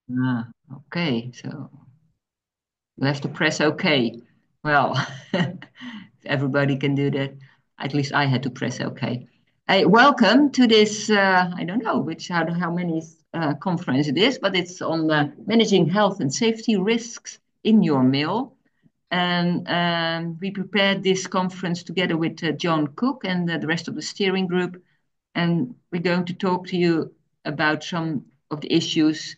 Okay, so you have to press OK. Well, if everybody can do that. At least I had to press OK. Hey, welcome to this. I don't know how many conference it is, but it's on managing health and safety risks in your mail. And we prepared this conference together with John Cook and the rest of the steering group. And we're going to talk to you about some of the issues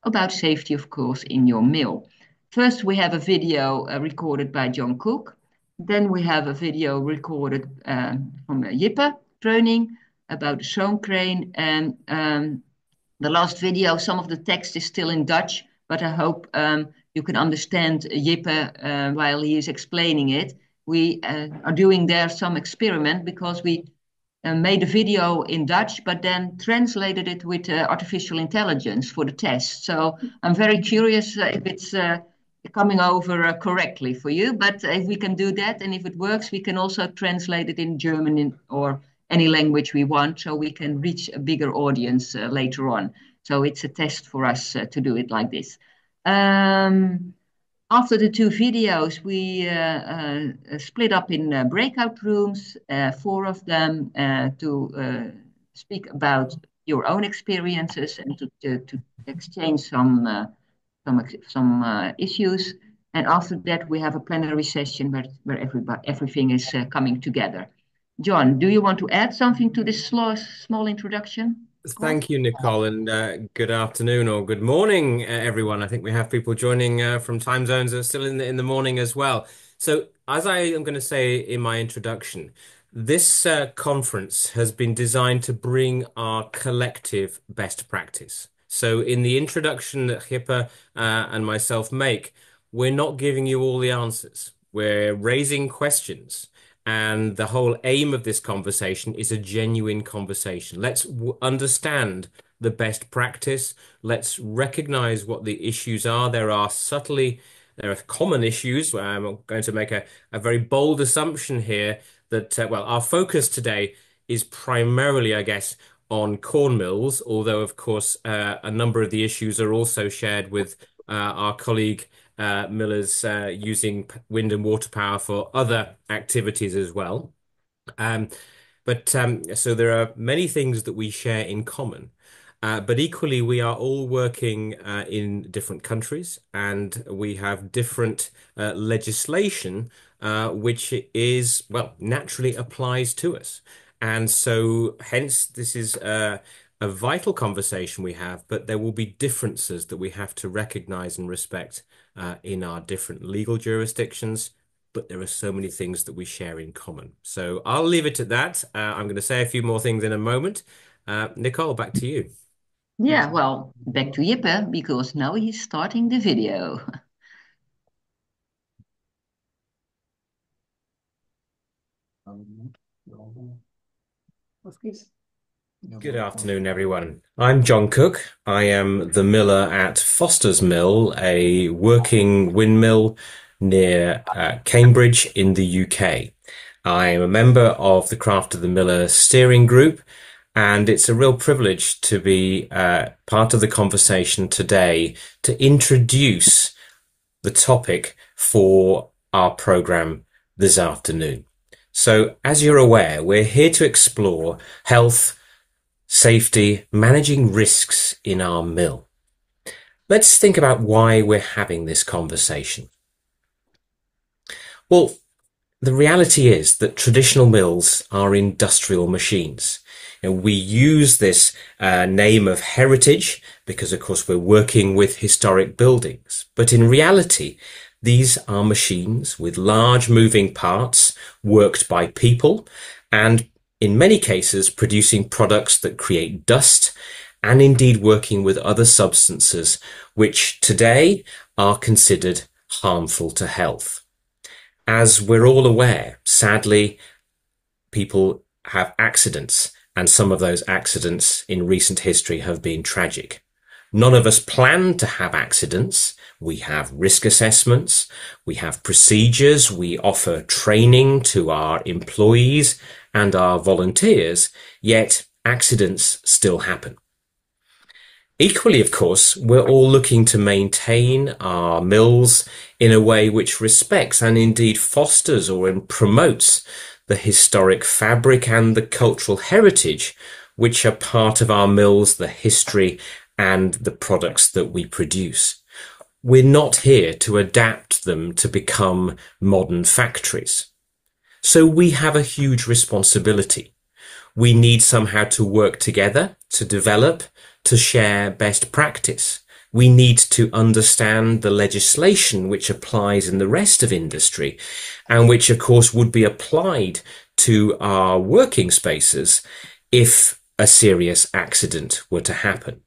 about safety, of course, in your mill. First, we have a video recorded by John Cook. Then we have a video recorded from Jippe Treuning about the Zoom crane. And the last video, some of the text is still in Dutch, but I hope you can understand Jippe while he is explaining it. We are doing there some experiment because we made a video in Dutch, but then translated it with artificial intelligence for the test. So I'm very curious if it's coming over correctly for you. But if we can do that, and if it works, we can also translate it in German or any language we want, so we can reach a bigger audience later on. So it's a test for us to do it like this. Um, After the two videos, we split up in breakout rooms, four of them, to speak about your own experiences and to exchange some issues. And after that, we have a plenary session where everything is coming together. John, do you want to add something to this small introduction call? Thank you, Nicole, and good afternoon or good morning, everyone. I think we have people joining from time zones that are still in the morning as well. So, as I am going to say in my introduction, this conference has been designed to bring our collective best practice. So, in the introduction that Hippa and myself make, we're not giving you all the answers. We're raising questions. And the whole aim of this conversation is a genuine conversation. Let's understand the best practice. Let's recognize what the issues are. There are common issues. I'm going to make a very bold assumption here that, well, our focus today is primarily, I guess, on corn mills, although, of course, a number of the issues are also shared with our colleague millers using wind and water power for other activities as well. Um, so there are many things that we share in common. But equally, we are all working in different countries and we have different legislation which is, well, naturally applies to us. And so, hence, this is a vital conversation we have, but there will be differences that we have to recognize and respect in our different legal jurisdictions, but there are so many things that we share in common. So I'll leave it at that. I'm going to say a few more things in a moment. Nicole, back to you. Yeah, well, back to Jippe because now he's starting the video. Good afternoon, everyone. I'm John Cook. I am the miller at Foster's Mill, a working windmill near Cambridge in the UK. I am a member of the Craft of the Miller steering group, and it's a real privilege to be part of the conversation today to introduce the topic for our program this afternoon. So, as you're aware, we're here to explore health, safety, managing risks in our mill. Let's think about why we're having this conversation. Well, the reality is that traditional mills are industrial machines. We use this name of heritage because, of course, we're working with historic buildings. But in reality, these are machines with large moving parts worked by people and in many cases producing products that create dust and indeed working with other substances which today are considered harmful to health. As we're all aware, sadly, people have accidents, and some of those accidents in recent history have been tragic. None of us plan to have accidents. We have risk assessments, we have procedures, we offer training to our employees and our volunteers, yet accidents still happen. Equally, of course, we're all looking to maintain our mills in a way which respects and indeed fosters or promotes the historic fabric and the cultural heritage which are part of our mills, the history and the products that we produce. We're not here to adapt them to become modern factories. So we have a huge responsibility. We need somehow to work together, to develop, to share best practice. We need to understand the legislation which applies in the rest of industry and which, of course, would be applied to our working spaces if a serious accident were to happen.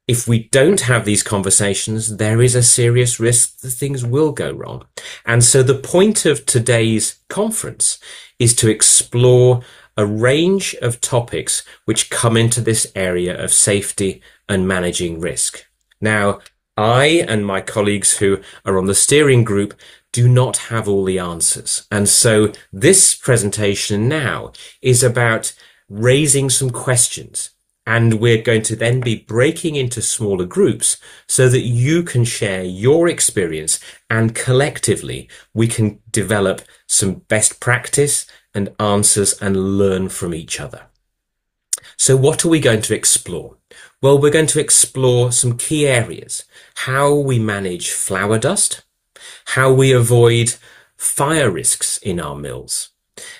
If we don't have these conversations, there is a serious risk that things will go wrong. And so the point of today's conference is to explore a range of topics which come into this area of safety and managing risk. Now, I and my colleagues who are on the steering group do not have all the answers. And so this presentation now is about raising some questions. And we're going to then be breaking into smaller groups so that you can share your experience and collectively we can develop some best practice and answers and learn from each other. So what are we going to explore? Well, we're going to explore some key areas: how we manage flour dust, how we avoid fire risks in our mills,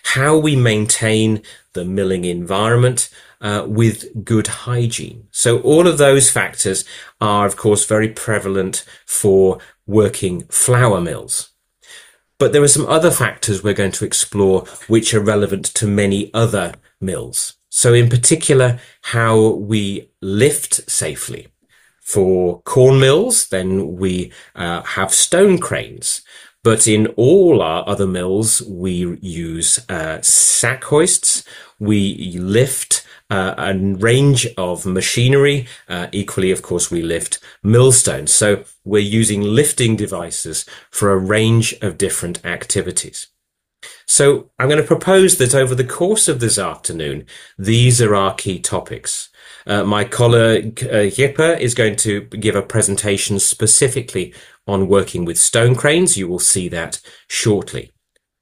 how we maintain the milling environment with good hygiene. So all of those factors are, of course, very prevalent for working flour mills. But there are some other factors we're going to explore which are relevant to many other mills. So in particular, how we lift safely. For corn mills, then we have stone cranes. But in all our other mills, we use sack hoists. We lift a range of machinery. Equally, of course, we lift millstones. So we're using lifting devices for a range of different activities. So I'm going to propose that over the course of this afternoon, these are our key topics. My colleague Jippe is going to give a presentation specifically on working with stone cranes. You will see that shortly.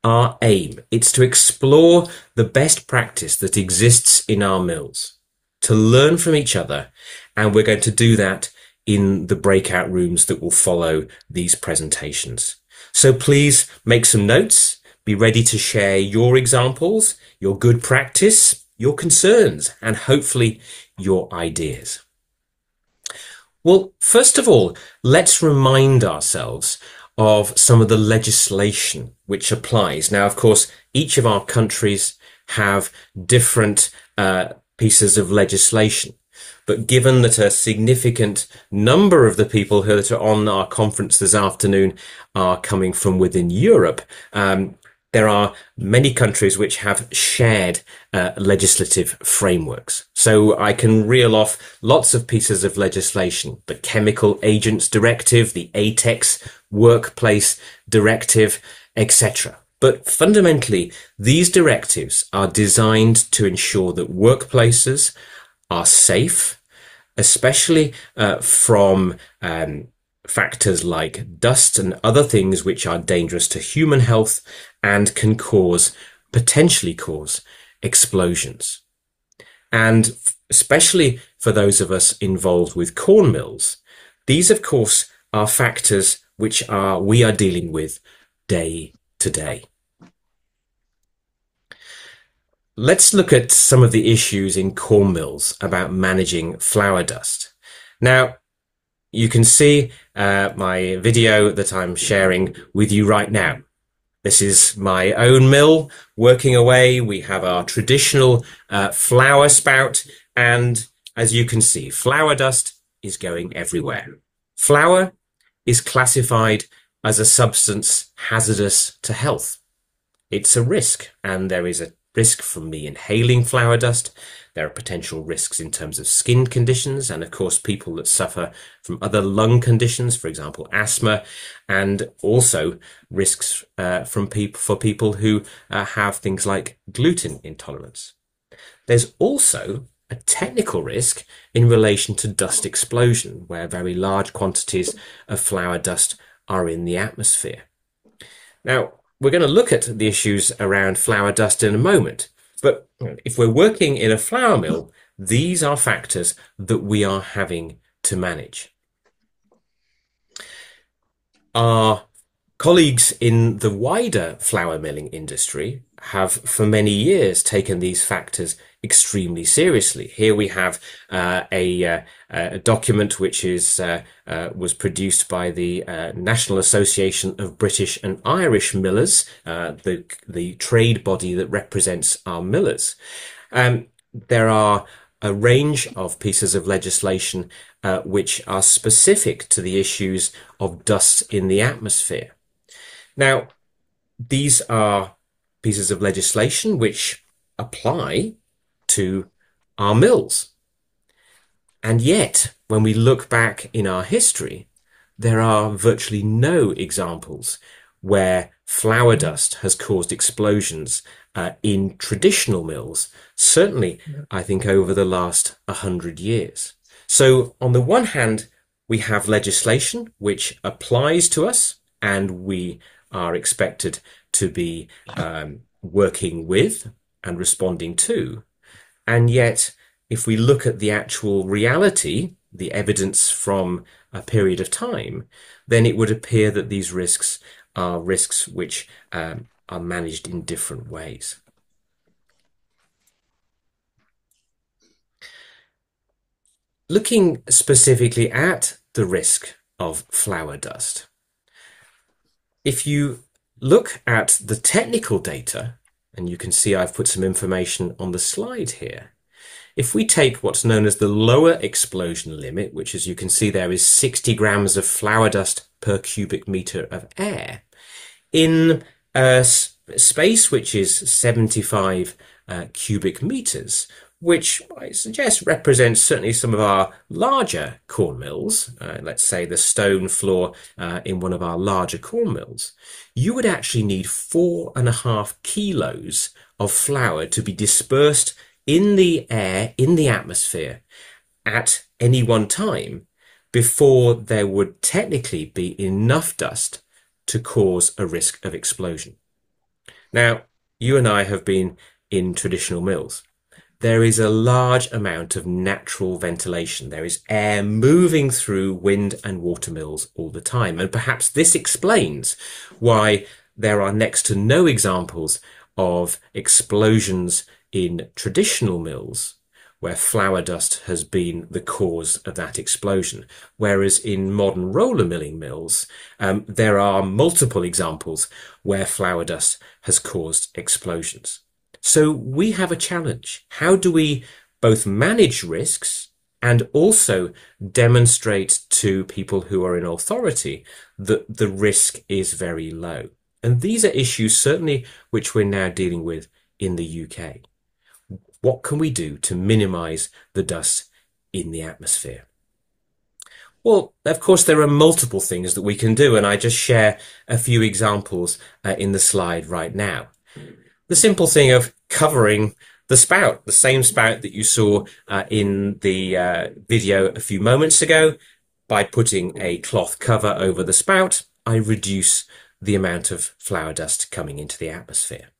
Our aim is to explore the best practice that exists in our mills, to learn from each other, and we're going to do that in the breakout rooms that will follow these presentations. So please make some notes, be ready to share your examples, your good practice, your concerns, and hopefully your ideas. Well, first of all, let's remind ourselves of some of the legislation which applies. Now, of course, each of our countries have different pieces of legislation. But given that a significant number of the people who are on our conference this afternoon are coming from within Europe, there are many countries which have shared legislative frameworks. So I can reel off lots of pieces of legislation: the Chemical Agents Directive, the ATEX Workplace Directive, etc. But fundamentally, these directives are designed to ensure that workplaces are safe, especially from factors like dust and other things which are dangerous to human health and can potentially cause explosions. And especially for those of us involved with corn mills, these of course are factors which we are dealing with day to day. Let's look at some of the issues in corn mills about managing flour dust. Now, you can see my video that I'm sharing with you right now. This is my own mill working away. We have our traditional flour spout, and as you can see, flour dust is going everywhere. Flour is classified as a substance hazardous to health. It's a risk, and there is a risk from me inhaling flour dust. There are potential risks in terms of skin conditions, and of course people that suffer from other lung conditions, for example asthma, and also risks for people who have things like gluten intolerance. There's also a technical risk in relation to dust explosion, where very large quantities of flour dust are in the atmosphere. Now, we're going to look at the issues around flour dust in a moment, but if we're working in a flour mill, these are factors that we are having to manage. Our colleagues in the wider flour milling industry have for many years taken these factors extremely seriously. Here we have a document which was produced by the National Association of British and Irish Millers, the trade body that represents our millers. There are a range of pieces of legislation which are specific to the issues of dust in the atmosphere. Now, these are pieces of legislation which apply to our mills. And yet, when we look back in our history, there are virtually no examples where flour dust has caused explosions in traditional mills, certainly, I think, over the last 100 years. So, on the one hand, we have legislation which applies to us, and we are expected to be working with and responding to. And yet, if we look at the actual reality, the evidence from a period of time, then it would appear that these risks are risks which are managed in different ways. Looking specifically at the risk of flour dust, if you look at the technical data, and you can see I've put some information on the slide here, if we take what's known as the lower explosion limit, which as you can see there is 60 grams of flour dust per cubic meter of air, in a space which is 75 cubic meters, which I suggest represents certainly some of our larger corn mills, let's say the stone floor in one of our larger corn mills, you would actually need 4.5 kilos of flour to be dispersed in the air, in the atmosphere, at any one time before there would technically be enough dust to cause a risk of explosion. Now, you and I have been in traditional mills. There is a large amount of natural ventilation. There is air moving through wind and water mills all the time. And perhaps this explains why there are next to no examples of explosions in traditional mills where flour dust has been the cause of that explosion. Whereas in modern roller milling mills, there are multiple examples where flour dust has caused explosions. So we have a challenge. How do we both manage risks and also demonstrate to people who are in authority that the risk is very low? And these are issues certainly which we're now dealing with in the UK. What can we do to minimize the dust in the atmosphere? Well, of course, there are multiple things that we can do, and I just share a few examples in the slide right now. The simple thing of covering the spout, the same spout that you saw in the video a few moments ago. By putting a cloth cover over the spout, I reduce the amount of flour dust coming into the atmosphere.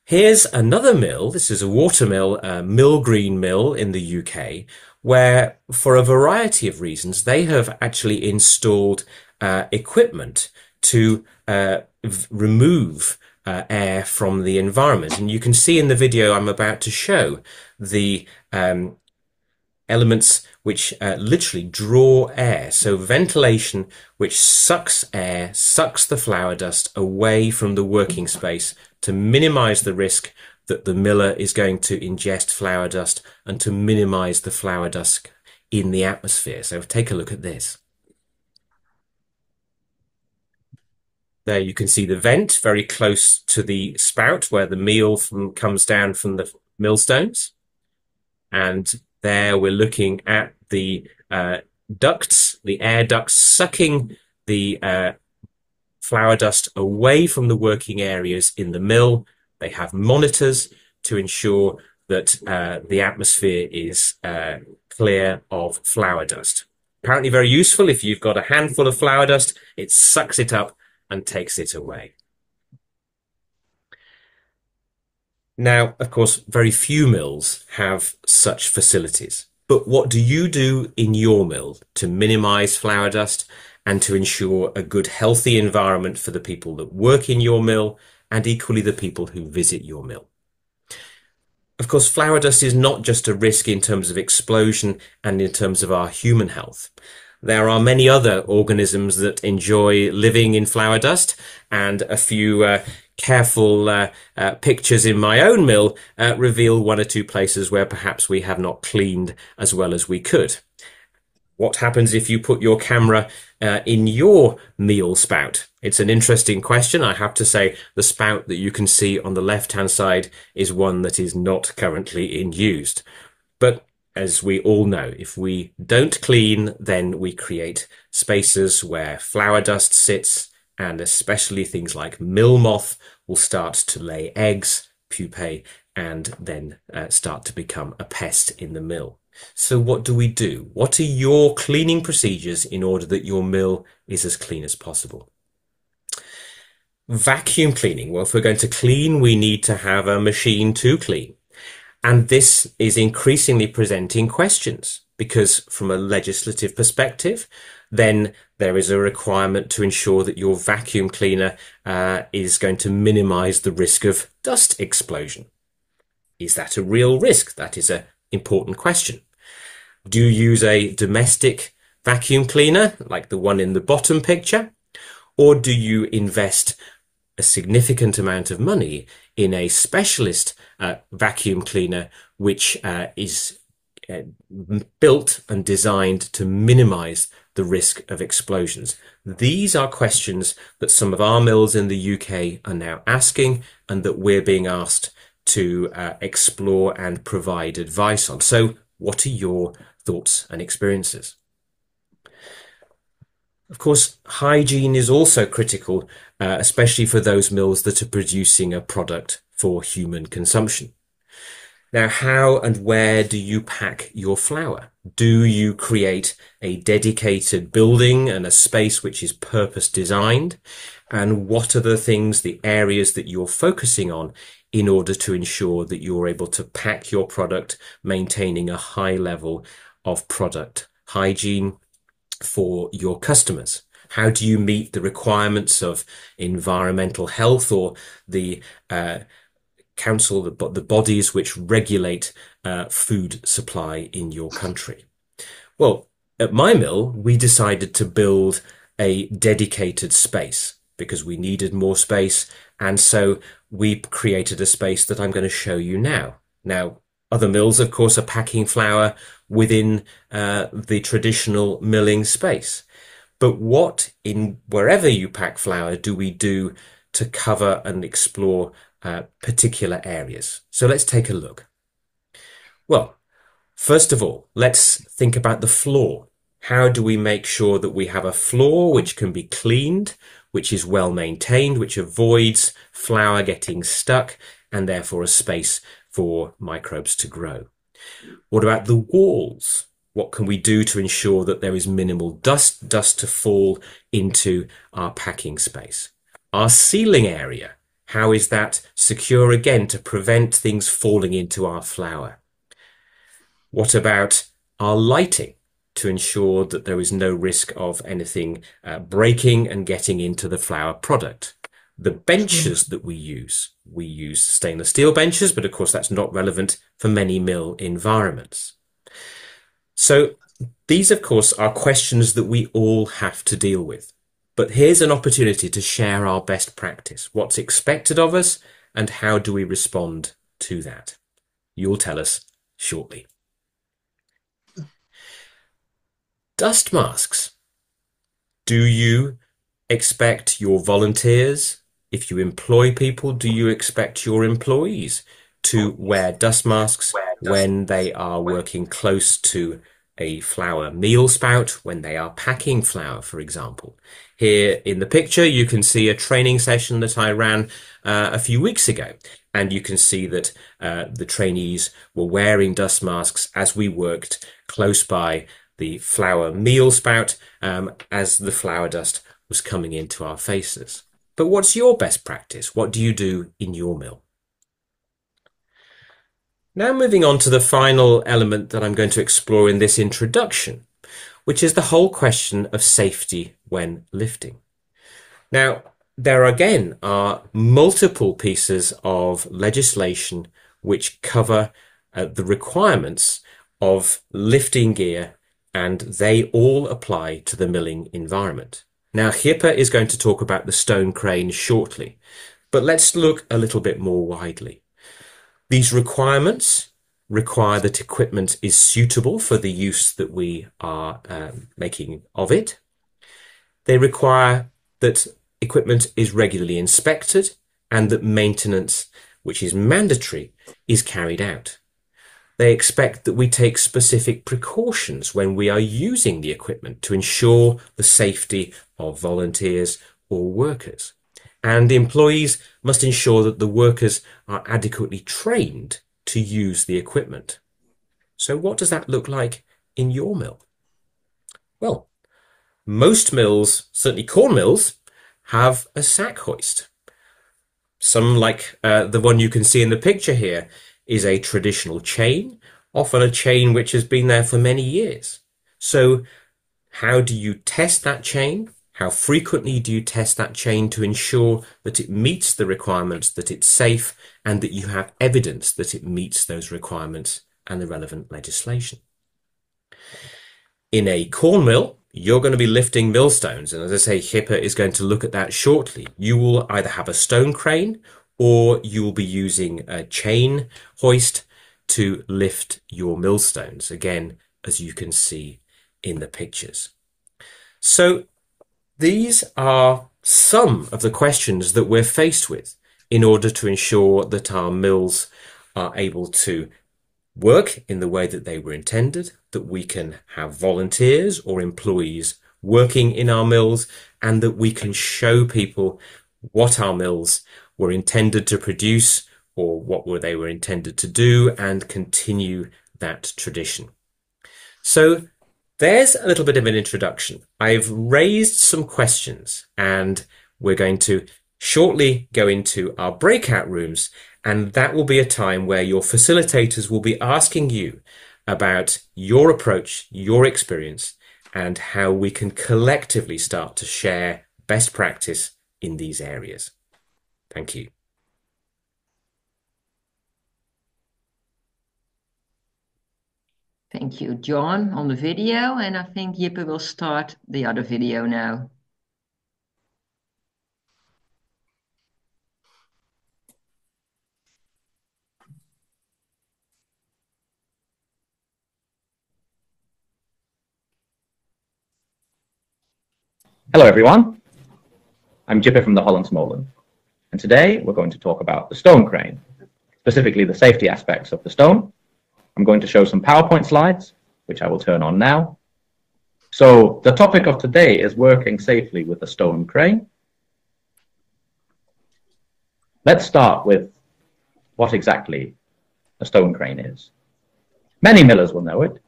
Here's another mill. This is a water mill, Mill Green Mill in the UK, where for a variety of reasons, they have actually installed equipment to remove air from the environment. And you can see in the video I'm about to show the elements which literally draw air. So ventilation, which sucks air, sucks the flour dust away from the working space to minimize the risk that the miller is going to ingest flour dust and to minimize the flour dust in the atmosphere. So take a look at this. There you can see the vent very close to the spout where the meal comes down from the millstones. And there we're looking at the ducts, the air ducts sucking the flour dust away from the working areas in the mill. They have monitors to ensure that the atmosphere is clear of flour dust. Apparently very useful. If you've got a handful of flour dust, it sucks it up and takes it away. Now, of course, very few mills have such facilities. But what do you do in your mill to minimize flour dust and to ensure a good, healthy environment for the people that work in your mill and equally the people who visit your mill? Of course, flour dust is not just a risk in terms of explosion and in terms of our human health. There are many other organisms that enjoy living in flour dust, and a few careful pictures in my own mill reveal one or two places where perhaps we have not cleaned as well as we could. What happens if you put your camera in your meal spout? It's an interesting question. I have to say the spout that you can see on the left-hand side is one that is not currently in use. But as we all know, if we don't clean, then we create spaces where flour dust sits, and especially things like mill moth will start to lay eggs, pupae, and then start to become a pest in the mill. So what do we do? What are your cleaning procedures in order that your mill is as clean as possible? Vacuum cleaning. Well, if we're going to clean, we need to have a machine to clean. And this is increasingly presenting questions because from a legislative perspective, then there is a requirement to ensure that your vacuum cleaner is going to minimize the risk of dust explosion. Is that a real risk? That is an important question. Do you use a domestic vacuum cleaner like the one in the bottom picture? Or do you invest a significant amount of money in a specialist vacuum cleaner which is built and designed to minimize the risk of explosions? These are questions that some of our mills in the UK are now asking and that we're being asked to explore and provide advice on. So what are your thoughts and experiences? Of course, hygiene is also critical, especially for those mills that are producing a product for human consumption. Now, how and where do you pack your flour? Do you create a dedicated building and a space which is purpose designed? And what are the things, the areas that you're focusing on in order to ensure that you're able to pack your product, maintaining a high level of product hygiene for your customers? How do you meet the requirements of environmental health or the council, the bodies which regulate food supply in your country? Well, at my mill, we decided to build a dedicated space because we needed more space. And so we created a space that I'm going to show you now. Now, other mills, of course, are packing flour within the traditional milling space. But what, in wherever you pack flour, do we do to cover and explore particular areas? So let's take a look. Well, first of all, let's think about the floor. How do we make sure that we have a floor which can be cleaned, which is well maintained, which avoids flour getting stuck, and therefore a space for microbes to grow? What about the walls? What can we do to ensure that there is minimal dust to fall into our packing space? Our ceiling area, how is that secure again to prevent things falling into our flour? What about our lighting to ensure that there is no risk of anything breaking and getting into the flour product? The benches that we use stainless steel benches, but of course that's not relevant for many mill environments. So these, of course, are questions that we all have to deal with. But here's an opportunity to share our best practice, what's expected of us, and how do we respond to that? You'll tell us shortly. Dust masks. Do you expect your volunteers, if you employ people, do you expect your employees to wear dust masks when they are working close to a flour meal spout when they are packing flour, for example. Here in the picture, you can see a training session that I ran a few weeks ago, and you can see that the trainees were wearing dust masks as we worked close by the flour meal spout as the flour dust was coming into our faces. But what's your best practice? What do you do in your mill? Now moving on to the final element that I'm going to explore in this introduction, which is the whole question of safety when lifting. Now, there again are multiple pieces of legislation which cover the requirements of lifting gear, and they all apply to the milling environment. Now, Jippe is going to talk about the stone crane shortly, but let's look a little bit more widely. These requirements require that equipment is suitable for the use that we are making of it. They require that equipment is regularly inspected and that maintenance, which is mandatory, is carried out. They expect that we take specific precautions when we are using the equipment to ensure the safety of volunteers or workers. And employees must ensure that the workers are adequately trained to use the equipment. So what does that look like in your mill? Well, most mills, certainly corn mills, have a sack hoist. Some, like the one you can see in the picture here, is a traditional chain, often a chain which has been there for many years. So how do you test that chain? How frequently do you test that chain to ensure that it meets the requirements, that it's safe, and that you have evidence that it meets those requirements and the relevant legislation? In a corn mill, you're going to be lifting millstones, and as I say, Jippe is going to look at that shortly. You will either have a stone crane or you will be using a chain hoist to lift your millstones, again, as you can see in the pictures. So these are some of the questions that we're faced with in order to ensure that our mills are able to work in the way that they were intended, that we can have volunteers or employees working in our mills, and that we can show people what our mills were intended to produce or what they were intended to do, and continue that tradition. So there's a little bit of an introduction. I've raised some questions, and we're going to shortly go into our breakout rooms, and that will be a time where your facilitators will be asking you about your approach, your experience, and how we can collectively start to share best practice in these areas. Thank you. Thank you, John, on the video, and I think Jippe will start the other video now. Hello everyone, I'm Jippe from the Hollands Molen, and today we're going to talk about the stone crane, specifically the safety aspects of the stone. I'm going to show some PowerPoint slides, which I will turn on now. So the topic of today is working safely with a stone crane. Let's start with what exactly a stone crane is. Many millers will know it,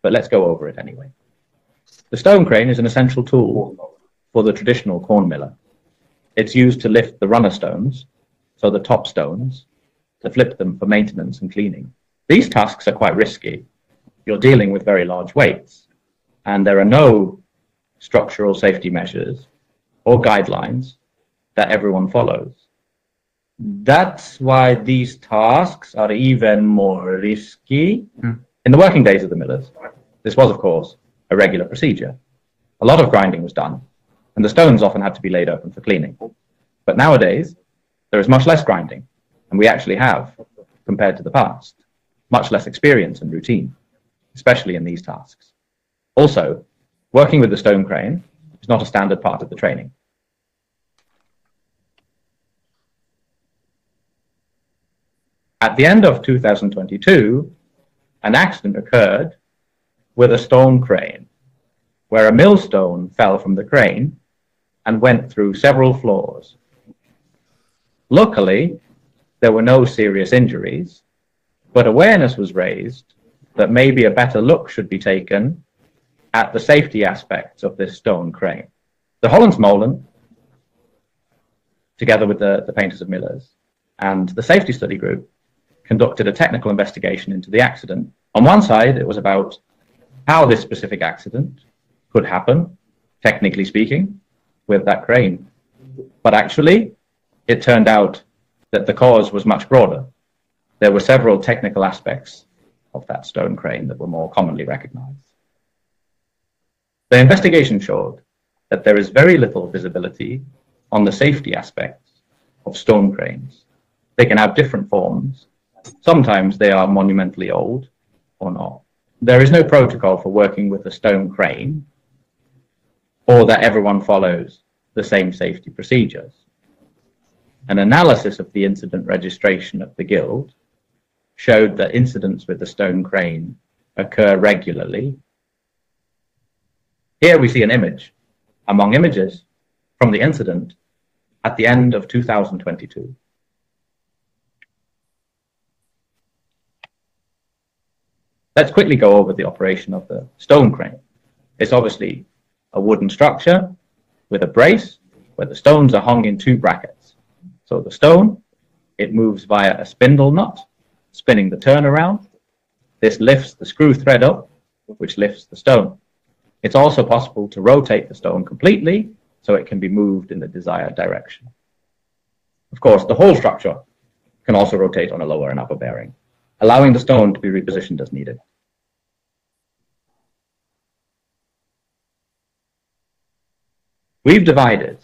but let's go over it anyway. The stone crane is an essential tool for the traditional corn miller. It's used to lift the runner stones, so the top stones, to flip them for maintenance and cleaning. These tasks are quite risky. You're dealing with very large weights, and there are no structural safety measures or guidelines that everyone follows. That's why these tasks are even more risky. In the working days of the millers, this was, of course, a regular procedure. A lot of grinding was done, and the stones often had to be laid open for cleaning. But nowadays, there is much less grinding, and we actually have, compared to the past, much less experience and routine, especially in these tasks. Also, working with the stone crane is not a standard part of the training. At the end of 2022, an accident occurred with a stone crane, where a millstone fell from the crane and went through several floors. Luckily, there were no serious injuries, but awareness was raised that maybe a better look should be taken at the safety aspects of this stone crane. The Hollandsmolen, together with the painters of Millers and the safety study group, conducted a technical investigation into the accident. On one side, it was about how this specific accident could happen, technically speaking, with that crane. But actually, it turned out that the cause was much broader. There were several technical aspects of that stone crane that were more commonly recognized. The investigation showed that there is very little visibility on the safety aspects of stone cranes. They can have different forms. Sometimes they are monumentally old or not. There is no protocol for working with a stone crane, or that everyone follows the same safety procedures. An analysis of the incident registration of the Guild showed that incidents with the stone crane occur regularly. Here we see an image among images from the incident at the end of 2022. Let's quickly go over the operation of the stone crane. It's obviously a wooden structure with a brace where the stones are hung in two brackets. So the stone, it moves via a spindle nut, spinning the turnaround. This lifts the screw thread up, which lifts the stone. It's also possible to rotate the stone completely so it can be moved in the desired direction. Of course, the whole structure can also rotate on a lower and upper bearing, allowing the stone to be repositioned as needed. We've divided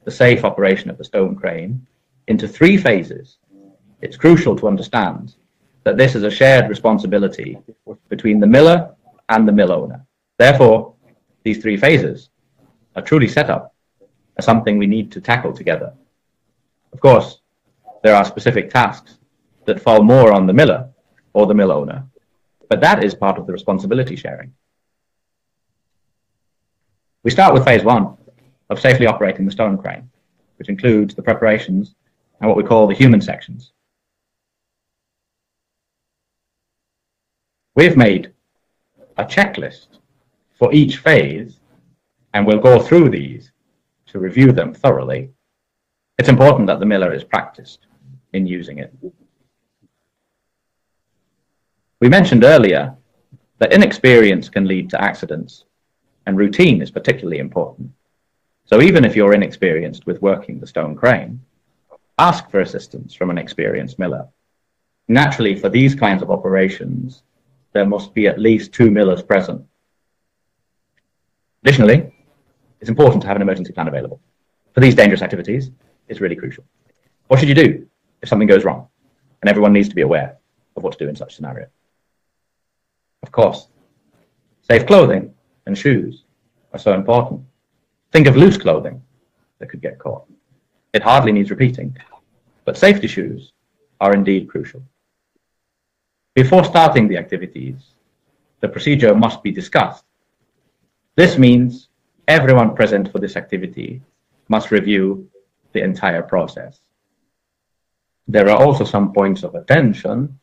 the safe operation of the stone crane into three phases. It's crucial to understand that this is a shared responsibility between the miller and the mill owner. Therefore, these three phases are truly set up as something we need to tackle together. Of course, there are specific tasks that fall more on the miller or the mill owner, but that is part of the responsibility sharing. We start with phase one of safely operating the stone crane, which includes the preparations and what we call the human sections. We've made a checklist for each phase, and we'll go through these to review them thoroughly. It's important that the miller is practiced in using it. We mentioned earlier that inexperience can lead to accidents, and routine is particularly important. So even if you're inexperienced with working the stone crane, ask for assistance from an experienced miller. Naturally, for these kinds of operations, there must be at least 2 millers present. Additionally, it's important to have an emergency plan available. For these dangerous activities, it's really crucial. What should you do if something goes wrong? And everyone needs to be aware of what to do in such a scenario. Of course, safe clothing and shoes are so important. Think of loose clothing that could get caught. It hardly needs repeating, but safety shoes are indeed crucial. Before starting the activities, the procedure must be discussed. This means everyone present for this activity must review the entire process. There are also some points of attention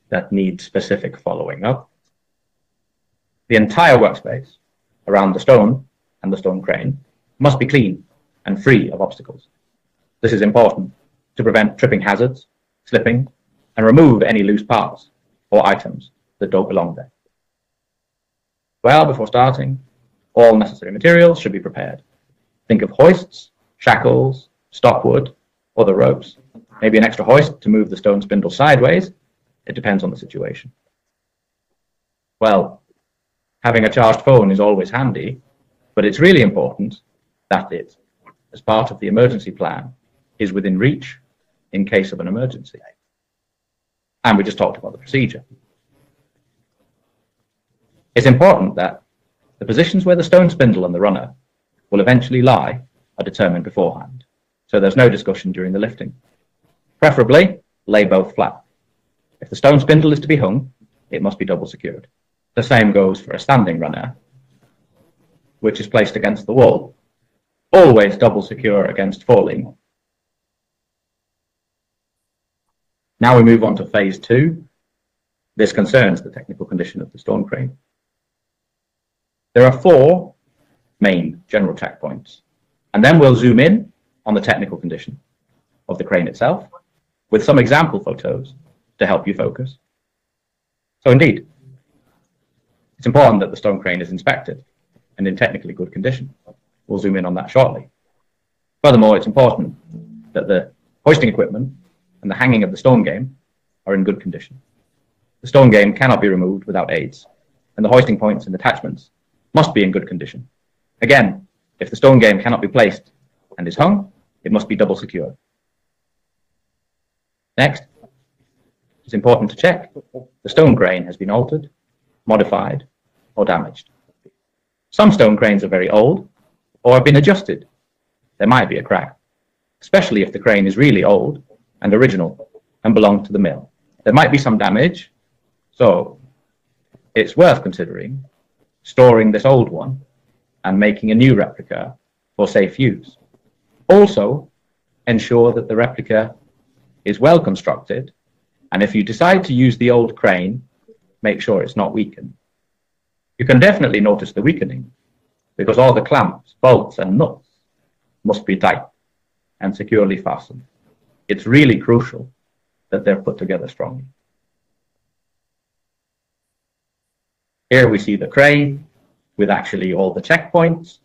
that need specific following up. The entire workspace around the stone and the stone crane must be clean and free of obstacles. This is important to prevent tripping hazards, slipping, and remove any loose parts or items that don't belong there. Well, before starting, all necessary materials should be prepared. Think of hoists, shackles, stockwood, other ropes, maybe an extra hoist to move the stone spindle sideways. It depends on the situation. Well, having a charged phone is always handy, but it's really important that it, as part of the emergency plan, is within reach in case of an emergency. And we just talked about the procedure. It's important that the positions where the stone spindle and the runner will eventually lie are determined beforehand, so there's no discussion during the lifting. Preferably, lay both flat. If the stone spindle is to be hung, it must be double secured. The same goes for a standing runner, which is placed against the wall, always double secure against falling. Now we move on to phase 2. This concerns the technical condition of the stone crane. There are 4 main general checkpoints, and then we'll zoom in on the technical condition of the crane itself with some example photos to help you focus. So indeed, it's important that the stone crane is inspected and in technically good condition. We'll zoom in on that shortly. Furthermore, it's important that the hoisting equipment and the hanging of the stone game are in good condition. The stone game cannot be removed without aids, and the hoisting points and attachments must be in good condition. Again, if the stone game cannot be placed and is hung, it must be double secured. Next, it's important to check the stone crane has been altered, modified, or damaged. Some stone cranes are very old or have been adjusted. There might be a crack, especially if the crane is really old and original and belonged to the mill. There might be some damage, so it's worth considering storing this old one and making a new replica for safe use. Also, ensure that the replica is well constructed, and if you decide to use the old crane, make sure it's not weakened. You can definitely notice the weakening because all the clamps, bolts, and nuts must be tight and securely fastened. It's really crucial that they're put together strongly. Here we see the crane with actually all the checkpoints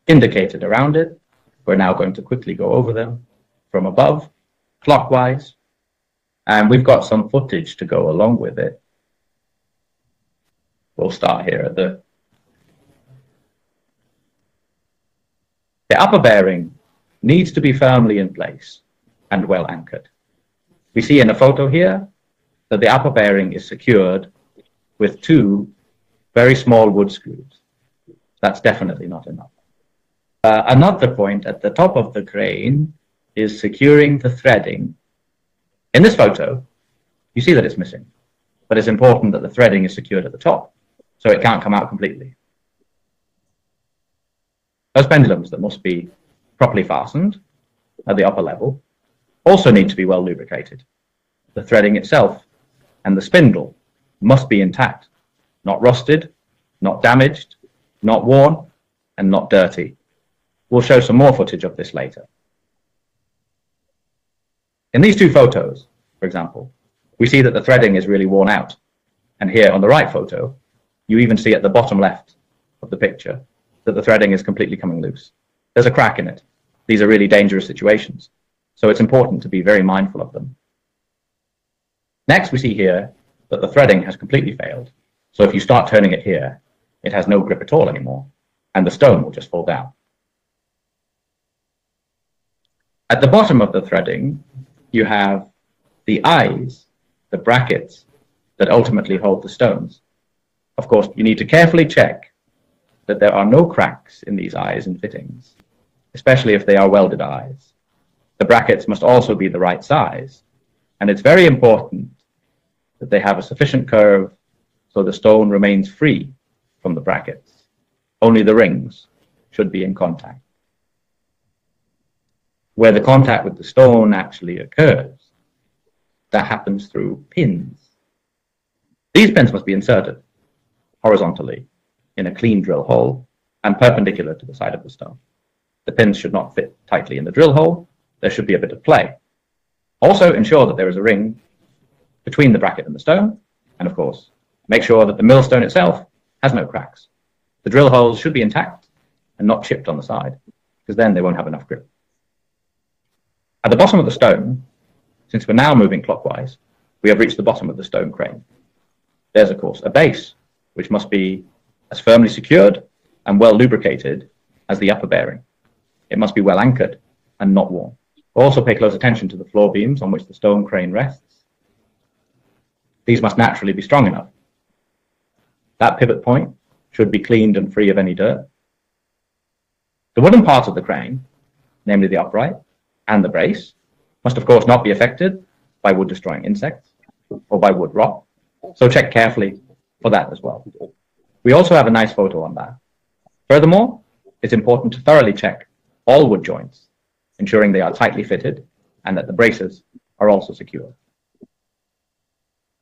indicated around it. We're now going to quickly go over them from above, clockwise, and we've got some footage to go along with it. We'll start here at the upper bearing needs to be firmly in place and well anchored. We see in a photo here that the upper bearing is secured with 2 very small wood screws. That's definitely not enough. Another point at the top of the crane is securing the threading. In this photo, you see that it's missing, but it's important that the threading is secured at the top so it can't come out completely. Those pendulums that must be properly fastened at the upper level also need to be well lubricated. The threading itself and the spindle must be intact, not rusted, not damaged, not worn, and not dirty. We'll show some more footage of this later. In these 2 photos, for example, we see that the threading is really worn out. And here on the right photo, you even see at the bottom left of the picture that the threading is completely coming loose. There's a crack in it. These are really dangerous situations, so it's important to be very mindful of them. Next, we see here that the threading has completely failed. So if you start turning it here, it has no grip at all anymore, and the stone will just fall down. At the bottom of the threading, you have the eyes, the brackets that ultimately hold the stones. Of course, you need to carefully check that there are no cracks in these eyes and fittings, especially if they are welded eyes. The brackets must also be the right size, and it's very important that they have a sufficient curve so the stone remains free from the brackets. Only the rings should be in contact. Where the contact with the stone actually occurs, that happens through pins. These pins must be inserted horizontally in a clean drill hole and perpendicular to the side of the stone. The pins should not fit tightly in the drill hole. There should be a bit of play. Also ensure that there is a ring between the bracket and the stone, and of course, make sure that the millstone itself has no cracks. The drill holes should be intact and not chipped on the side, because then they won't have enough grip. At the bottom of the stone, since we're now moving clockwise, we have reached the bottom of the stone crane. There's, of course, a base, which must be as firmly secured and well lubricated as the upper bearing. It must be well anchored and not worn. Also pay close attention to the floor beams on which the stone crane rests. These must naturally be strong enough. That pivot point should be cleaned and free of any dirt. The wooden part of the crane, namely the upright and the brace, must of course not be affected by wood-destroying insects or by wood rot, so check carefully for that as well. We also have a nice photo on that. Furthermore, it's important to thoroughly check all wood joints, ensuring they are tightly fitted and that the braces are also secure.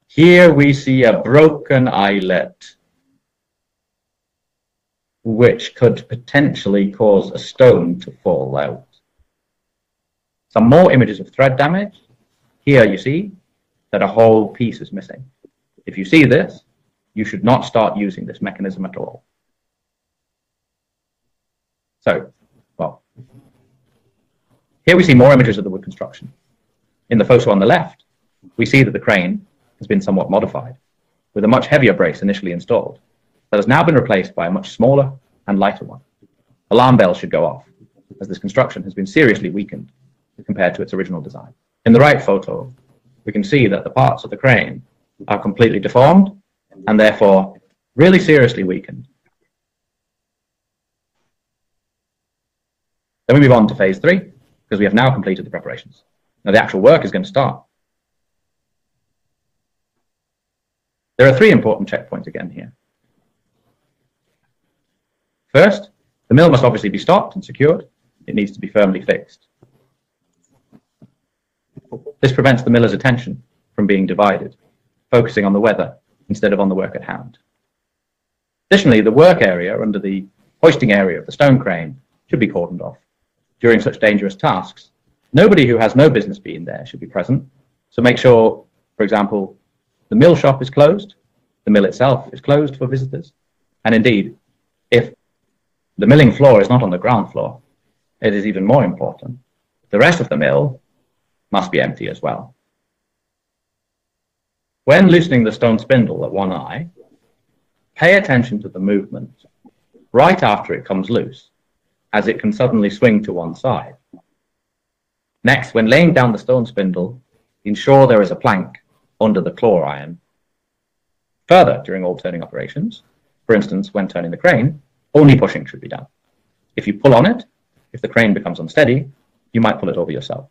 Here we see a broken eyelet, which could potentially cause a stone to fall out. Some more images of thread damage. Here you see that a whole piece is missing. If you see this, you should not start using this mechanism at all. So, well, here we see more images of the wood construction. In the photo on the left, we see that the crane has been somewhat modified, with a much heavier brace initially installed that has now been replaced by a much smaller and lighter one. Alarm bells should go off, as this construction has been seriously weakened compared to its original design. In the right photo, we can see that the parts of the crane are completely deformed and therefore really seriously weakened. Then we move on to phase 3, because we have now completed the preparations. Now the actual work is going to start. There are 3 important checkpoints again here. First, the mill must obviously be stopped and secured. It needs to be firmly fixed. This prevents the miller's attention from being divided, focusing on the weather instead of on the work at hand. Additionally, the work area under the hoisting area of the stone crane should be cordoned off. During such dangerous tasks, nobody who has no business being there should be present. So make sure, for example, the mill shop is closed, the mill itself is closed for visitors, and indeed, if the milling floor is not on the ground floor, it is even more important. The rest of the mill must be empty as well. When loosening the stone spindle at one eye, pay attention to the movement right after it comes loose, as it can suddenly swing to one side. Next, when laying down the stone spindle, ensure there is a plank under the claw iron. Further, during all turning operations, for instance, when turning the crane, only pushing should be done. If you pull on it, if the crane becomes unsteady, you might pull it over yourself.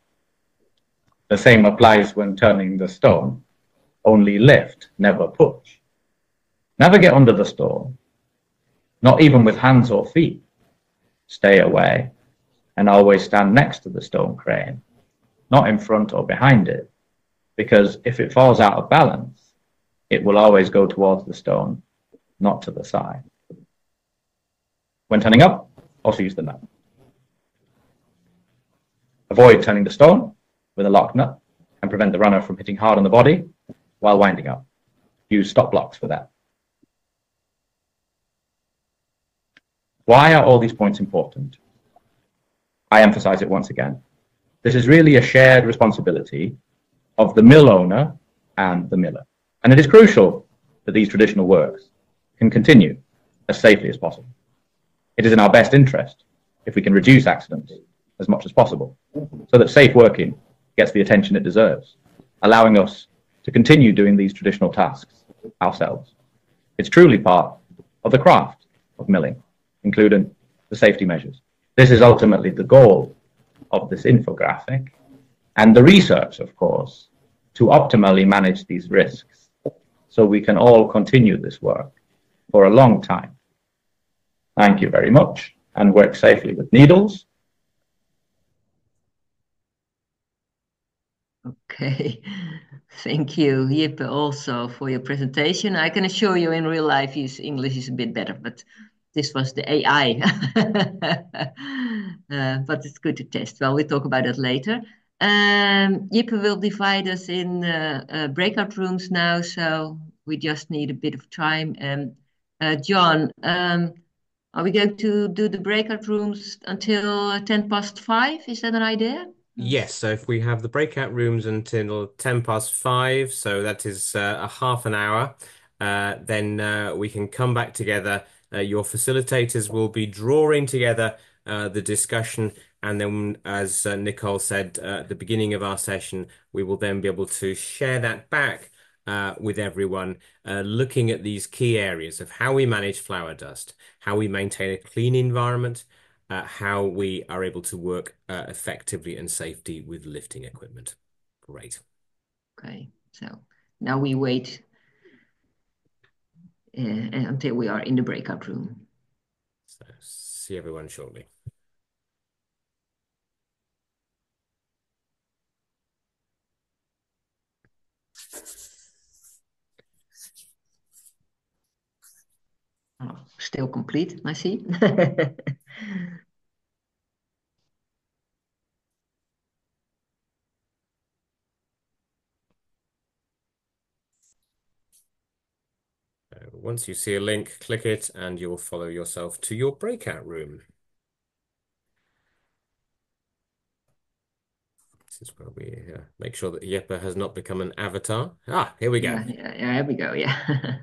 The same applies when turning the stone. Only lift, never push. Never get under the stone, not even with hands or feet. Stay away and always stand next to the stone crane, not in front or behind it, because if it falls out of balance, it will always go towards the stone, not to the side. When turning up, also use the nut. Avoid turning the stone with a locked nut and prevent the runner from hitting hard on the body while winding up. Use stop blocks for that. Why are all these points important? I emphasize it once again. This is really a shared responsibility of the mill owner and the miller. And it is crucial that these traditional works can continue as safely as possible. It is in our best interest if we can reduce accidents as much as possible so that safe working gets the attention it deserves, allowing us to continue doing these traditional tasks ourselves. It's truly part of the craft of milling, including the safety measures. This is ultimately the goal of this infographic and the research, of course, to optimally manage these risks so we can all continue this work for a long time. Thank you very much, and work safely with needles. Okay, thank you, Jippe, also for your presentation. I can assure you in real life his English is a bit better, but this was the AI. But it's good to test. Well, we'll talk about that later. Jippe will divide us in breakout rooms now, so we just need a bit of time. And John, are we going to do the breakout rooms until 5:10? Is that an idea? Yes, so if we have the breakout rooms until 5:10, so that is a half an hour, then we can come back together. Your facilitators will be drawing together the discussion, and then, as Nicole said at the beginning of our session, we will then be able to share that back with everyone, looking at these key areas of how we manage flour dust, how we maintain a clean environment, how we are able to work effectively and safely with lifting equipment. Great. Okay, so now we wait until we are in the breakout room. So see everyone shortly. Oh, still complete, I see. Once you see a link, click it and you'll follow yourself to your breakout room. This is where we make sure that Jeppe has not become an avatar. Ah, here we go. Yeah, here we go. Yeah.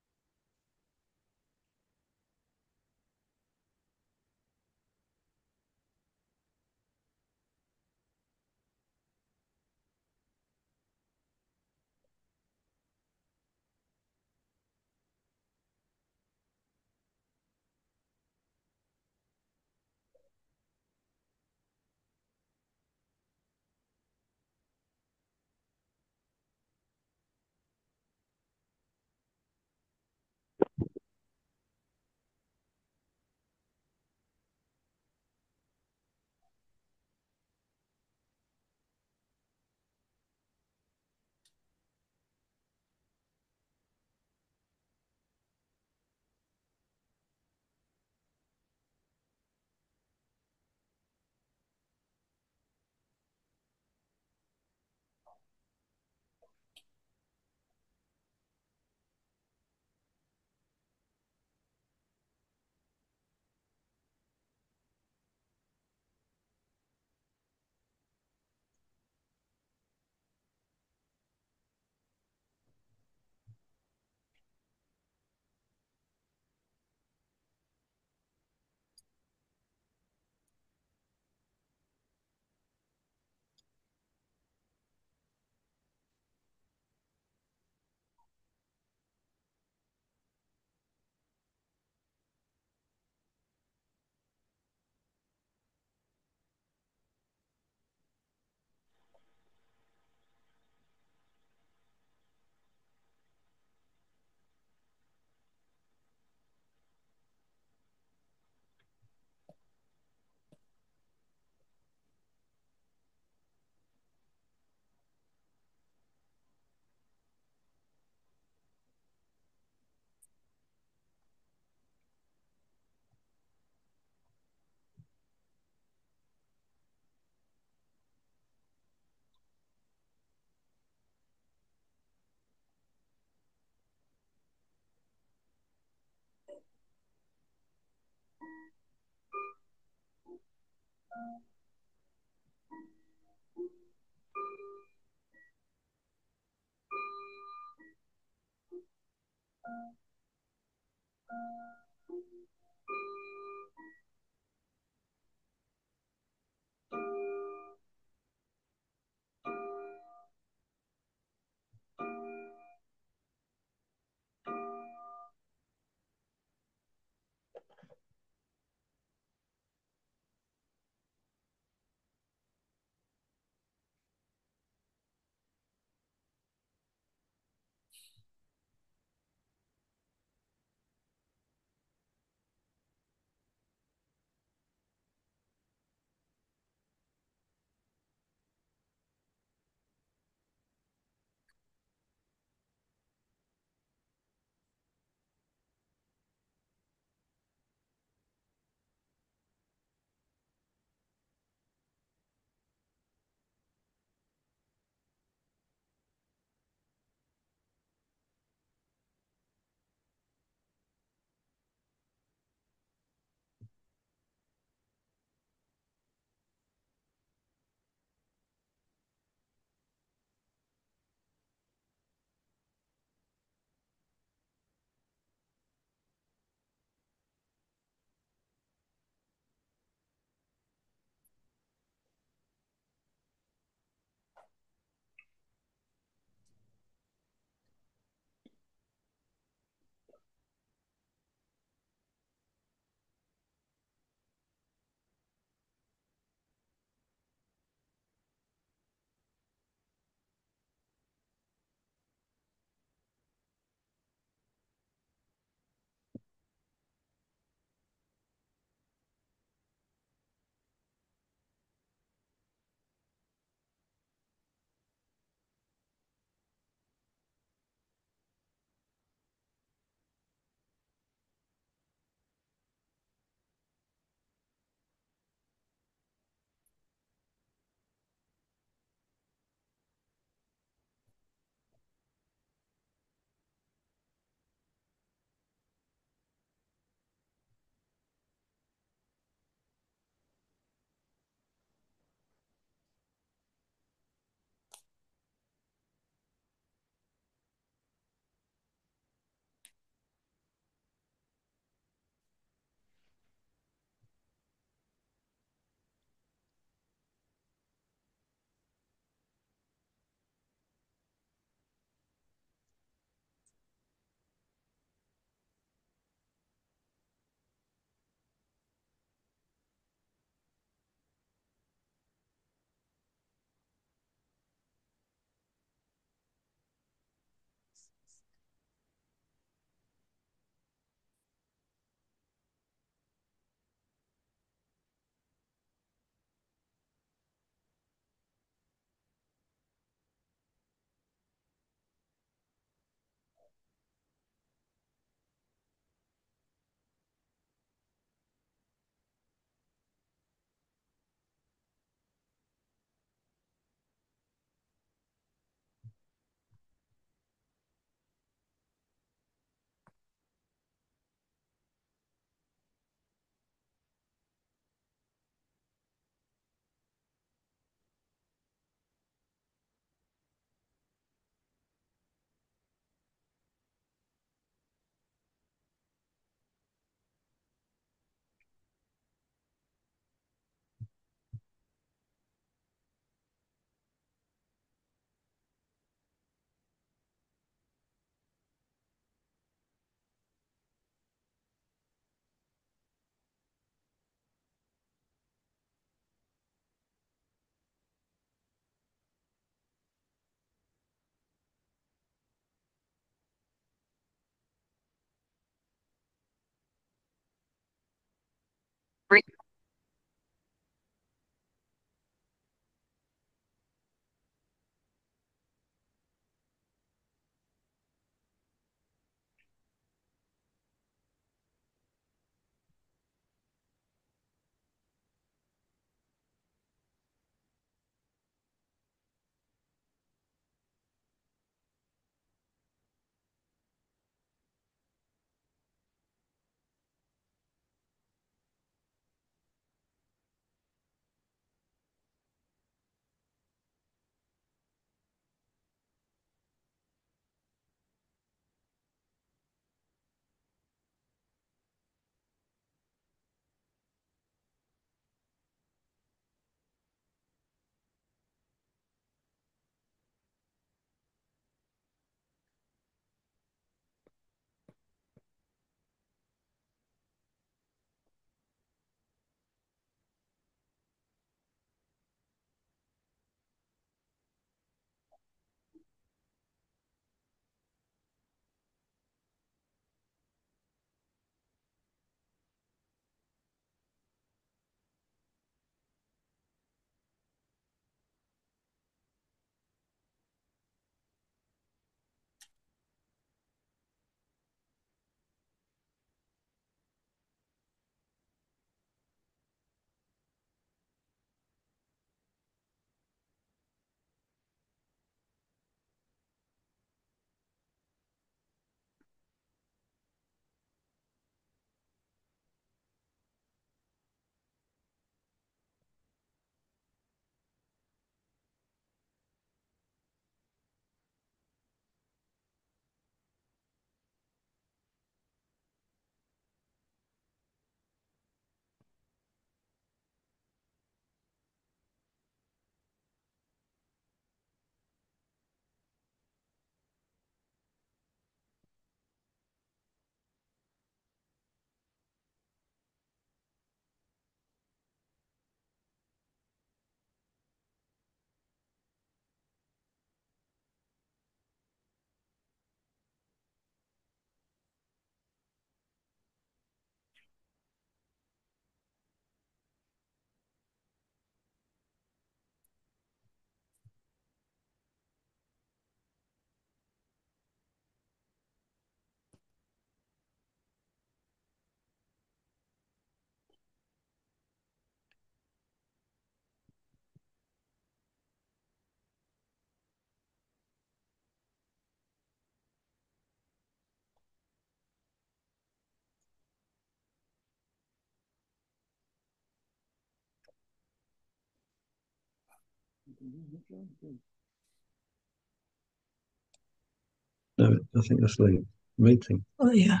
No, I think that's the meeting. Oh, yeah.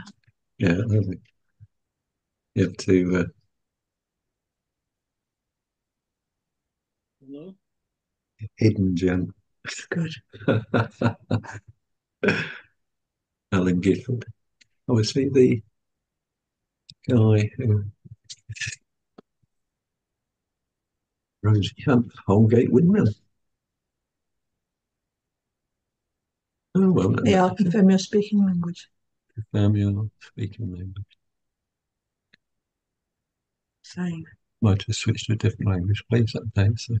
Yeah, I think you have to. Hidden gem. Good. Alan Gifford. Obviously, the guy who Rosie Hunt, Holgate Windmill. Oh, well, Yeah, I confirm your speaking language. your speaking language. Same. Might have switched to a different language, please, that day. So.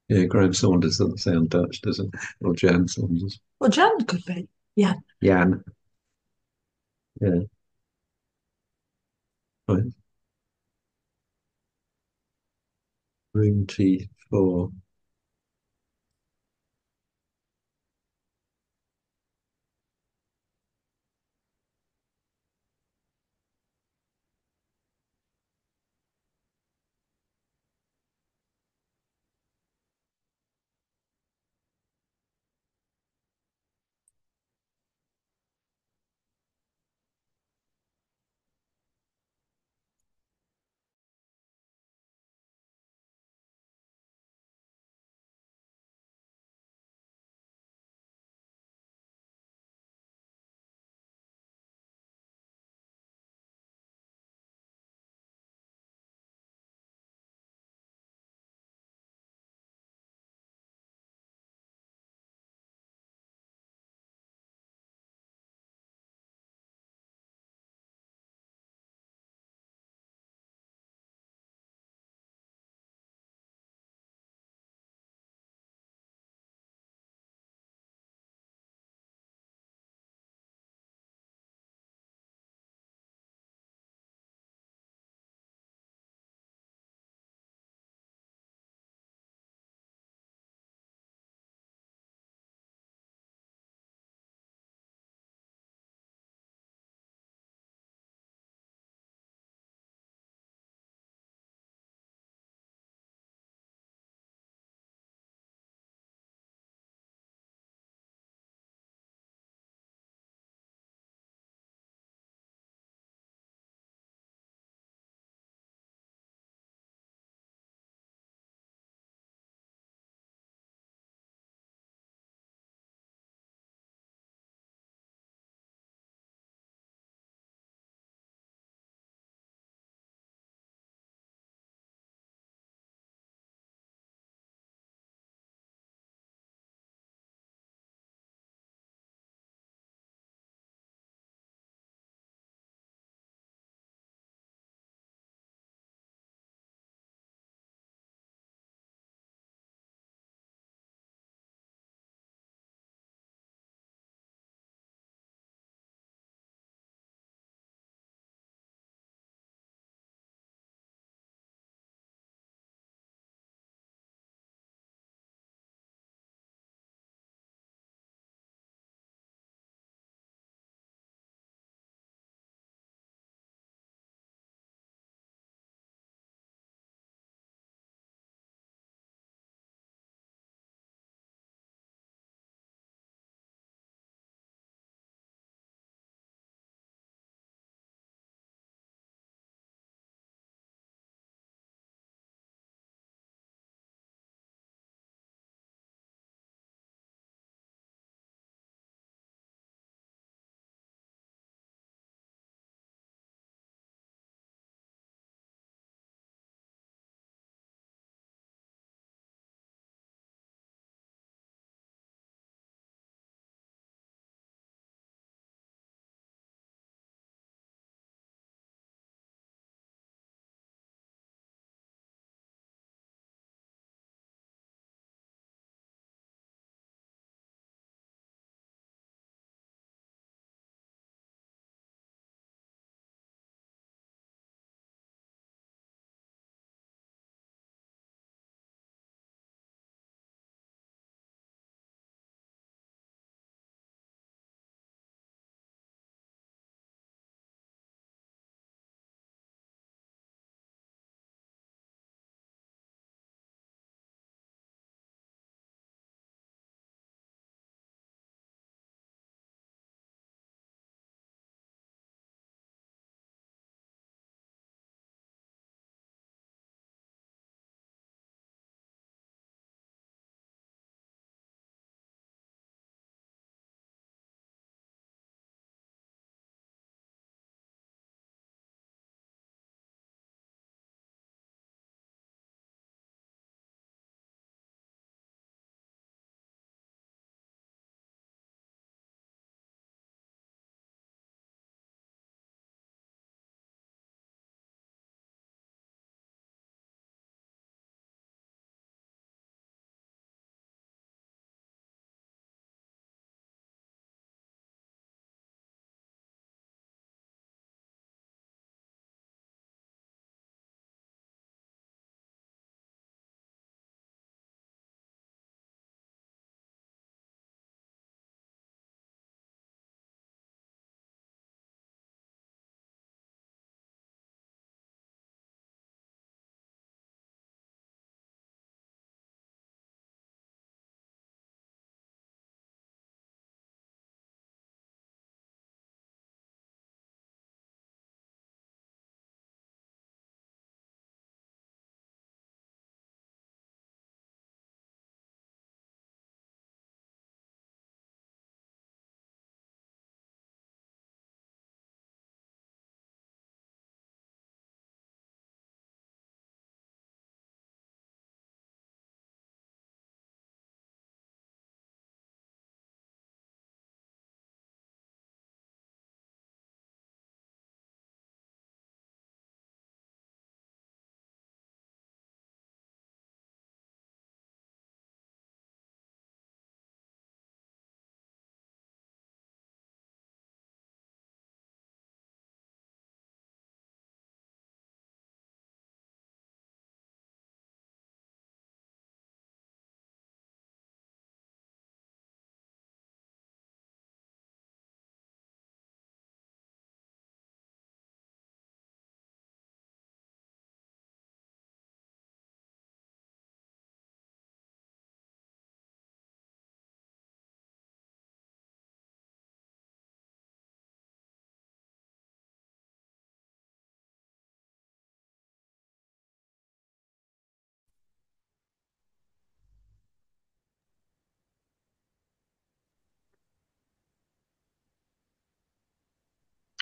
Yeah, Graham Saunders doesn't sound Dutch, does it? Or Jan Saunders. Well, Jan could be. Yeah. Jan. Yeah. Right. Room T4.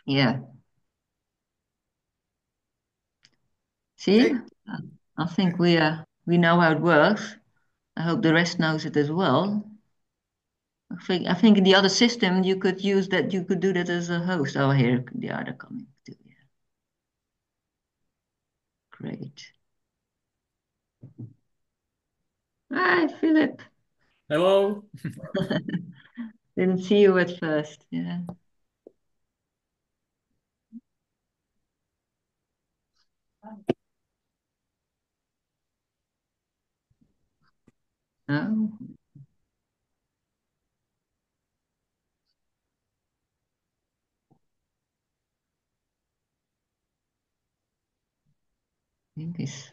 Yeah. See, Okay. I think we know how it works. I hope the rest knows it as well. I think in the other system you could use that. You could do that as a host. Oh, here they are coming too. Yeah, great. Hi, Philip. Hello. Didn't see you at first. Yeah. Oh, I think it's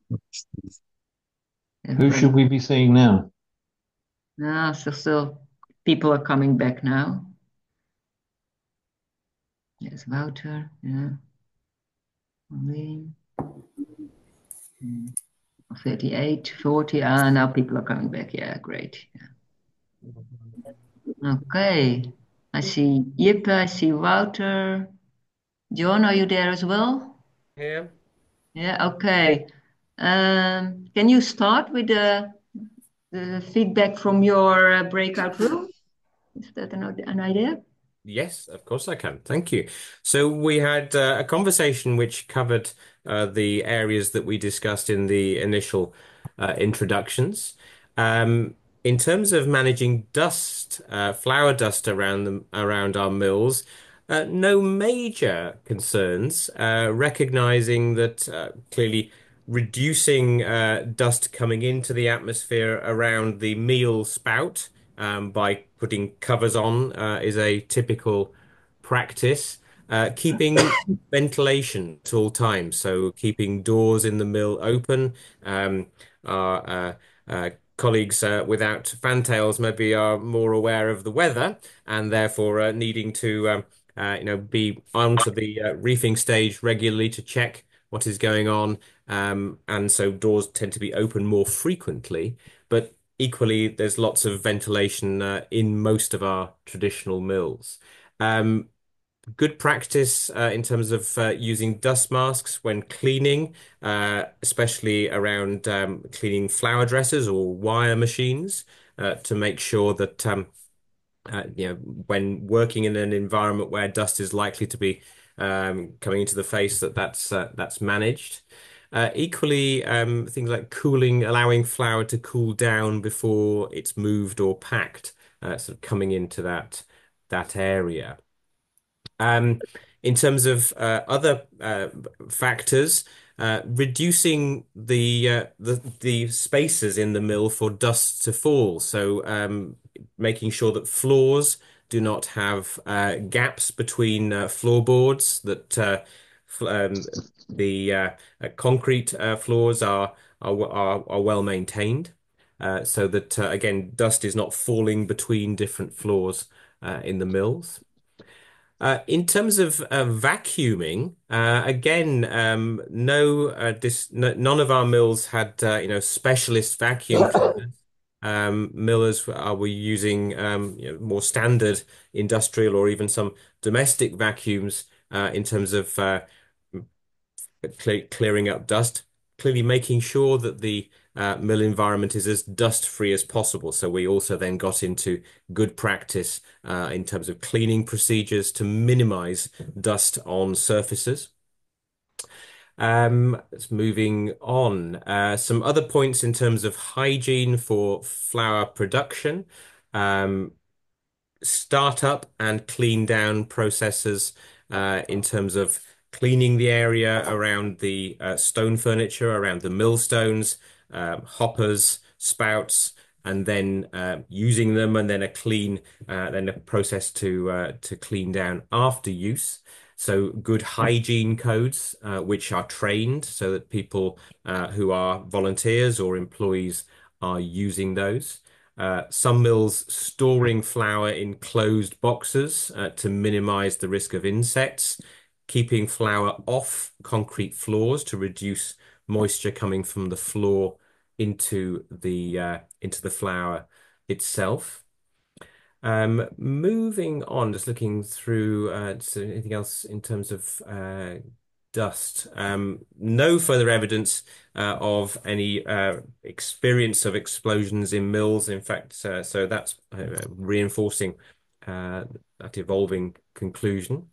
Who everybody. should we be seeing now? No, still people are coming back now. Yes, Wouter. Yeah. Marleen, 38, 40. Ah, now people are coming back. Yeah, great. Yeah. Okay. I see Jippe, I see Wouter. John, are you there as well? Here. Yeah, okay. Can you start with the feedback from your breakout room? Is that an idea? Yes, of course I can. Thank you. So we had a conversation which covered the areas that we discussed in the initial introductions. In terms of managing dust, flour dust around our mills, no major concerns. Recognizing that clearly reducing dust coming into the atmosphere around the meal spout by putting covers on is a typical practice. Keeping ventilation at all times, so keeping doors in the mill open. Our colleagues without fantails maybe are more aware of the weather and therefore needing to be onto the reefing stage regularly to check what is going on. And so doors tend to be open more frequently, but equally, there's lots of ventilation in most of our traditional mills. Um, Good practice in terms of using dust masks when cleaning, especially around cleaning flour dressers or wire machines, to make sure that when working in an environment where dust is likely to be coming into the face, that's managed. Equally, things like cooling, allowing flour to cool down before it's moved or packed, sort of coming into that area. Um, in terms of other factors, reducing the spaces in the mill for dust to fall. So making sure that floors do not have gaps between floorboards. That the concrete floors are well maintained. So that again, dust is not falling between different floors in the mills. In terms of vacuuming, again, none of our mills had specialist vacuum cleaners. Millers were using more standard industrial or even some domestic vacuums in terms of clearing up dust, clearly making sure that the mill environment is as dust free as possible. So we also then got into good practice in terms of cleaning procedures to minimize dust on surfaces. It's moving on. Some other points in terms of hygiene for flour production. Um, Startup and clean down processes in terms of cleaning the area around the stone furniture, around the millstones, hoppers, spouts, and then using them, and then then a process to clean down after use. So good hygiene codes, which are trained so that people who are volunteers or employees are using those. Some mills storing flour in closed boxes to minimize the risk of insects, keeping flour off concrete floors to reduce moisture coming from the floor into the flour itself. Moving on, just looking through, so anything else in terms of dust? No further evidence of any experience of explosions in mills. In fact, so that's reinforcing that evolving conclusion.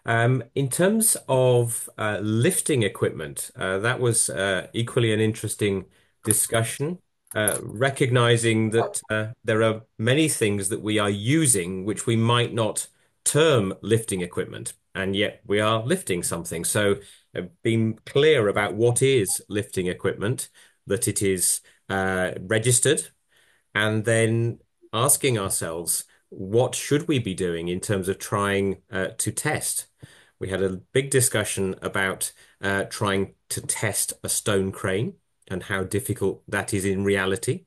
In terms of lifting equipment, that was equally an interesting discussion, recognizing that there are many things that we are using which we might not term lifting equipment, and yet we are lifting something. So, being clear about what is lifting equipment, that it is registered, and then asking ourselves, what should we be doing in terms of trying to test? We had a big discussion about trying to test a stone crane and how difficult that is in reality.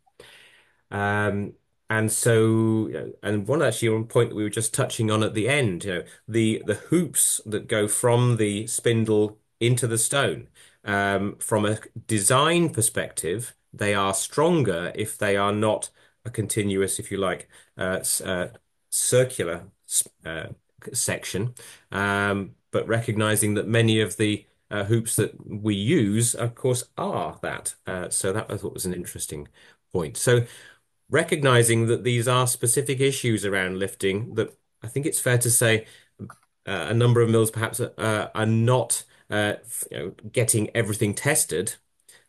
Um, and so, and one point that we were just touching on at the end, the hoops that go from the spindle into the stone. From a design perspective, they are stronger if they are not a continuous, if you like, circular uh, section. But recognizing that many of the hoops that we use, of course, are that. So that I thought was an interesting point. So recognizing that these are specific issues around lifting, that I think it's fair to say a number of mills perhaps are not getting everything tested.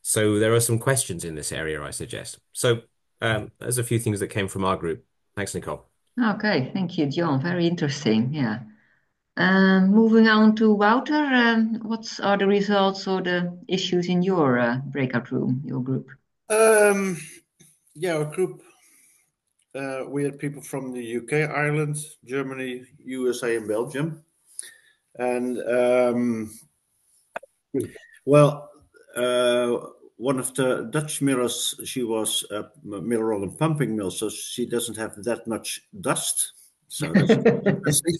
So there are some questions in this area, I suggest. So there's a few things that came from our group. Thanks, Nicole. Okay, thank you, John. Very interesting. Yeah. Moving on to Wouter, what are the results or the issues in your breakout room, your group? Yeah, our group, we had people from the UK, Ireland, Germany, USA, and Belgium. And well, one of the Dutch millers, she was a mill roll and pumping mill, so she doesn't have that much dust. So that's interesting.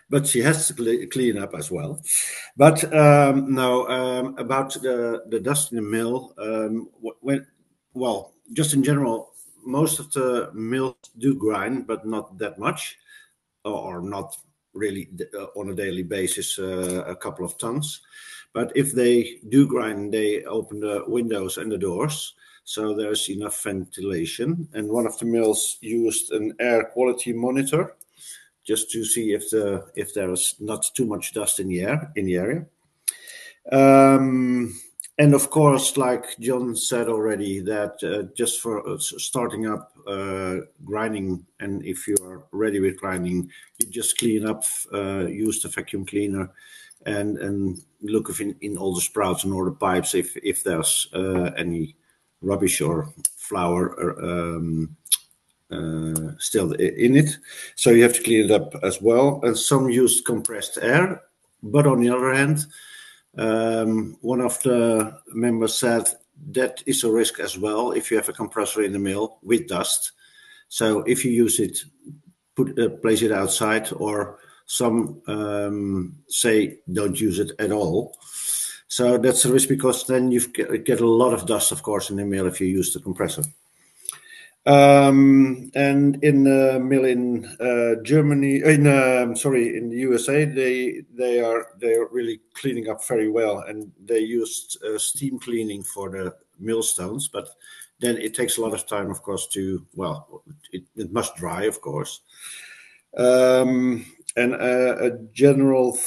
But she has to clean up as well. But no, about the dust in the mill, just in general, most of the mills do grind, but not that much, or not really on a daily basis, a couple of tons. But if they do grind, they open the windows and the doors, so there's enough ventilation. And one of the mills used an air quality monitor just to see if there is not too much dust in the area. And of course, like John said already, that just for starting up grinding, and if you are ready with grinding, you just clean up, use the vacuum cleaner, and look in all the sprouts and all the pipes if there's any rubbish or flour still in it. So you have to clean it up as well. And some used compressed air, but on the other hand, one of the members said that is a risk as well if you have a compressor in the mill with dust. So if you use it, place it outside, or some say don't use it at all. So that's a risk because then you get a lot of dust, of course, in the mill if you use the compressor. And in the mill in Germany, in the USA, they are really cleaning up very well, and they used steam cleaning for the millstones. But then it takes a lot of time, of course, it must dry, of course. And a general,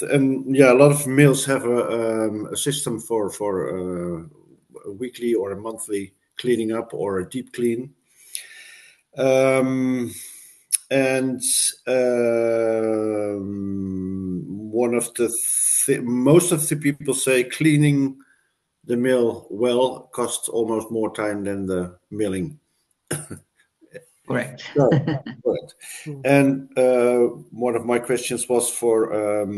and yeah, a lot of mills have a system for a weekly or a monthly cleaning up or a deep clean. And one of the most of the people say cleaning the mill well costs almost more time than the milling. Correct. Correct. And one of my questions was for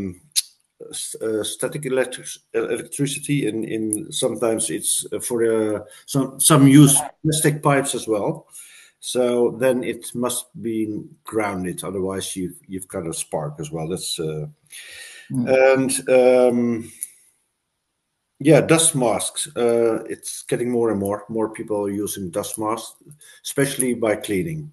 static electricity, and sometimes it's for some use plastic pipes as well. So then it must be grounded, otherwise you've got a spark as well. That's and yeah, dust masks. It's getting more and more people are using dust masks, especially by cleaning.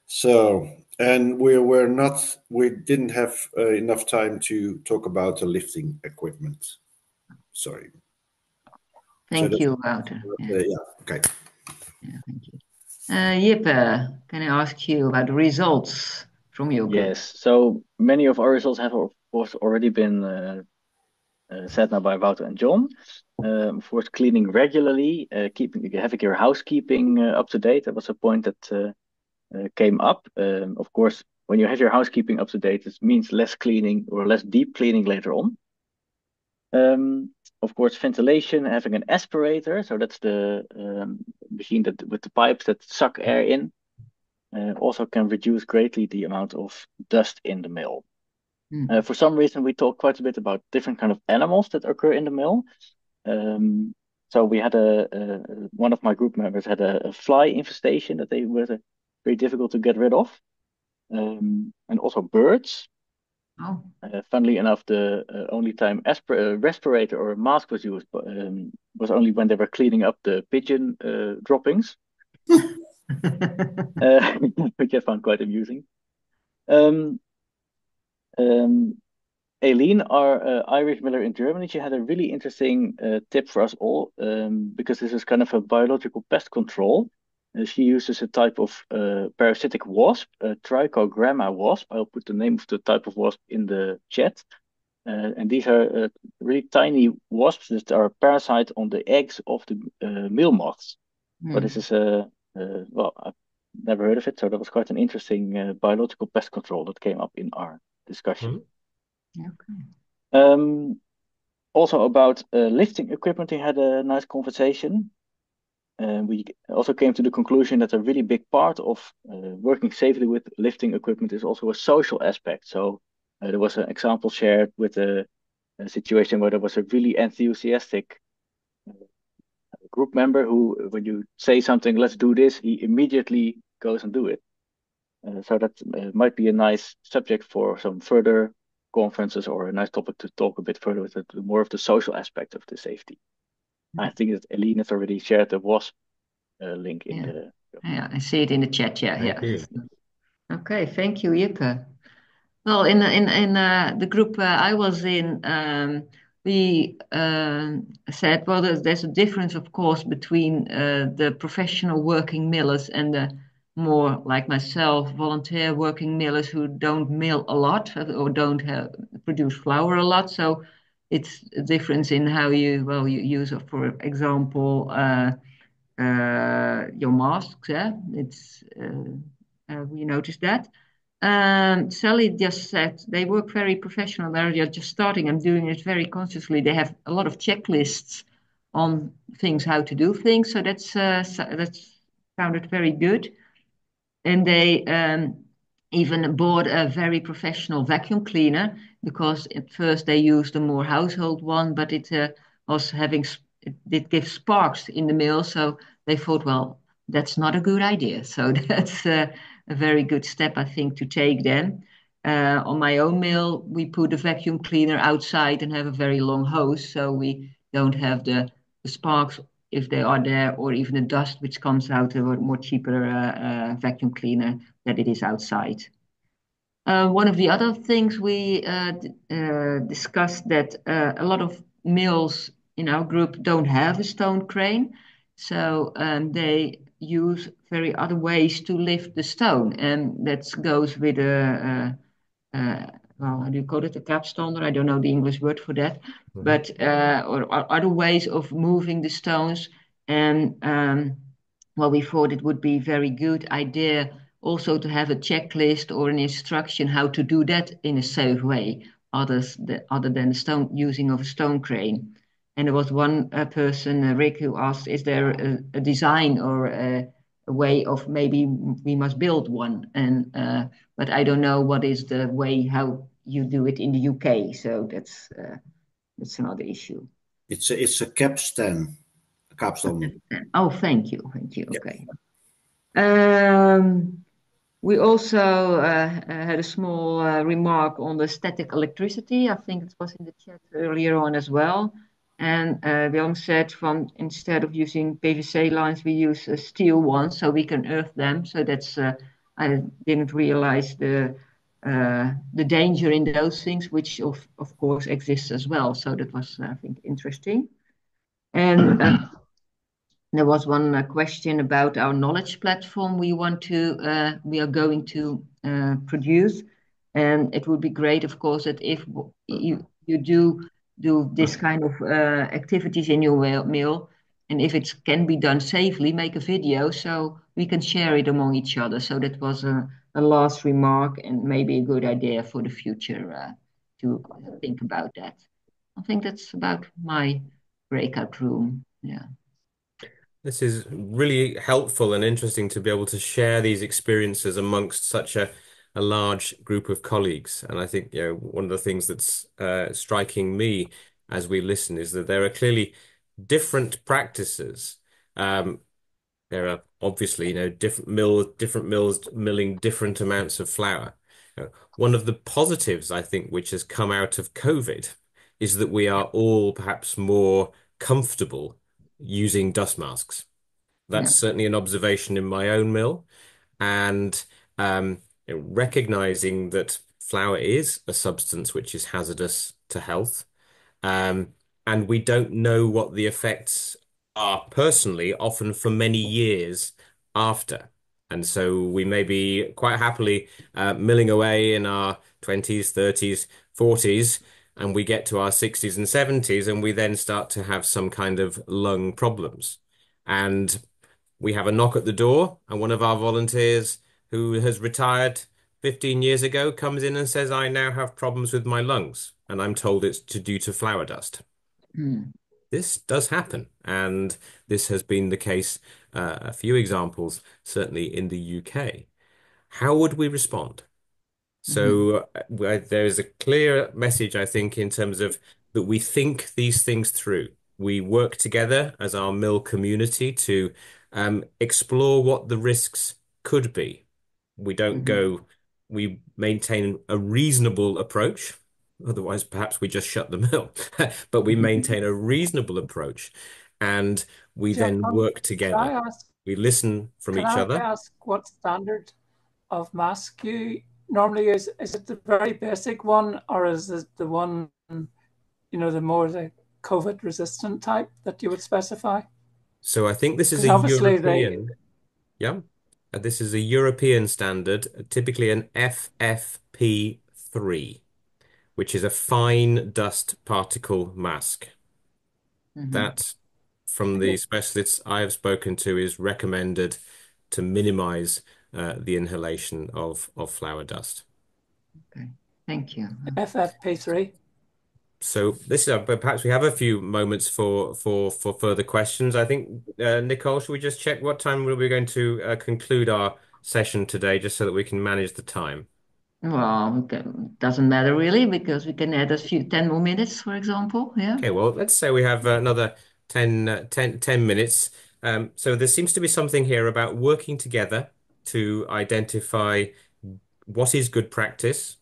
So, and we didn't have enough time to talk about the lifting equipment. Sorry. So Thank that's, you, Wouter. Yeah, yeah, okay. yeah, thank you. Jippe, can I ask you about the results from your group? Yes, so many of our results have, of course, already been said now by Wouter and John. Of course, cleaning regularly, having your housekeeping up to date. That was a point that came up. Of course, when you have your housekeeping up to date, it means less cleaning or less deep cleaning later on. Of course, ventilation, having an aspirator. So that's the machine that with the pipes that suck air in. Also can reduce greatly the amount of dust in the mill. For some reason, we talked quite a bit about different kind of animals that occur in the mill. So we had one of my group members had a fly infestation that they were very difficult to get rid of, and also birds. Oh, Funnily enough, the only time respirator or a mask was used was only when they were cleaning up the pigeon droppings, which I found quite amusing. Um, um, Aileen, our Irish miller in Germany, she had a really interesting tip for us all because this is kind of a biological pest control. She uses a type of parasitic wasp, a trichogramma wasp. I'll put the name of the type of wasp in the chat. And these are really tiny wasps that are a parasite on the eggs of the meal moths. So this is well, I've never heard of it, so that was quite an interesting biological pest control that came up in our discussion. okay. Also about lifting equipment, we had a nice conversation. We also came to the conclusion that a really big part of working safely with lifting equipment is also a social aspect. So there was an example shared with a situation where there was a really enthusiastic group member who, when you say something, let's do this, he immediately goes and do it. So that might be a nice subject for some further conferences or a nice topic to talk a bit further with more of the social aspect of the safety. I think that Eline has already shared the WASP link in the. Yeah, I see it in the chat. Yeah, Thank yeah. you. Okay, thank you, Jippe. Well, in the group I was in, we said, well, there's a difference, of course, between the professional working millers and the more like myself, volunteer working millers who don't mill a lot or don't produce flour a lot. So it's a difference in how you use, for example, your masks. Yeah, it's we noticed that. Sally just said they work very professional. They're just starting and doing it very consciously. They have a lot of checklists on things, how to do things. So that's sounded very good. And they even bought a very professional vacuum cleaner because at first they used a more household one, but it was it did give sparks in the mill. So they thought, well, that's not a good idea. So that's a very good step, I think, to take then. On my own mill, we put a vacuum cleaner outside and have a very long hose, so we don't have the sparks if they are there, or even the dust which comes out of a more cheaper vacuum cleaner that it is outside. One of the other things we discussed that a lot of mills in our group don't have a stone crane, so they use very other ways to lift the stone, and that goes with well, how do you call it, a capstander? I don't know the English word for that, but or other ways of moving the stones. And well, we thought it would be a very good idea also to have a checklist or an instruction how to do that in a safe way, other than the stone using of a stone crane. And there was one person, Rick, who asked, "Is there a design or a way of maybe we must build one?" And but I don't know what is the way how you do it in the UK. So that's another issue. It's a capstone. Oh, thank you, thank you. Yeah. Okay. We also had a small remark on the static electricity. I think it was in the chat earlier on as well. And Willem said from instead of using PVC lines, we use steel ones so we can earth them. So that's I didn't realize the danger in those things, which of course exists as well. So that was, I think, interesting. And there was one question about our knowledge platform we are going to produce, and it would be great, of course, that if you do this kind of activities in your mill, and if it can be done safely, make a video so we can share it among each other. So that was a last remark and maybe a good idea for the future to think about that. I think that's about my breakout room. Yeah. This is really helpful and interesting to be able to share these experiences amongst such a large group of colleagues. And I think, one of the things that's striking me as we listen is that there are clearly different practices. There are obviously, different mills milling different amounts of flour. One of the positives, I think, which has come out of COVID is that we are all perhaps more comfortable using dust masks. Yeah. That's certainly an observation in my own mill. And recognizing that flour is a substance which is hazardous to health. Um, and we don't know what the effects are personally, often for many years after. And so we may be quite happily milling away in our 20s, 30s, 40s, and we get to our 60s and 70s, and we then start to have some kind of lung problems. And we have a knock at the door, and one of our volunteers who has retired 15 years ago comes in and says, I now have problems with my lungs, and I'm told it's due to flour dust. Mm. This does happen, and this has been the case, a few examples, certainly in the UK. How would we respond? Mhm. So there is a clear message, I think, in terms of that we think these things through. We work together as our mill community to explore what the risks could be. We don't Mhm. go, we maintain a reasonable approach. Otherwise, perhaps we just shut the mill. But we maintain a reasonable approach and we John, then work can I together. ask, We listen from can each I other. ask what standard of mask you normally use? Is it the very basic one, or is it the one, the COVID resistant type that you would specify? So I think this is Because a obviously they, European. Yeah. This is a European standard, typically an FFP3, which is a fine dust particle mask. Mhm. That, from the specialists I have spoken to, is recommended to minimize the inhalation of flour dust. Okay. Thank you. FFP3. So this is, but perhaps we have a few moments for further questions. I think, Nicole, should we just check what time we're going to conclude our session today, just so that we can manage the time? Well, doesn't matter really because we can add a few 10 more minutes, for example. Yeah. Okay, well, let's say we have another 10 minutes. So there seems to be something here about working together to identify what is good practice,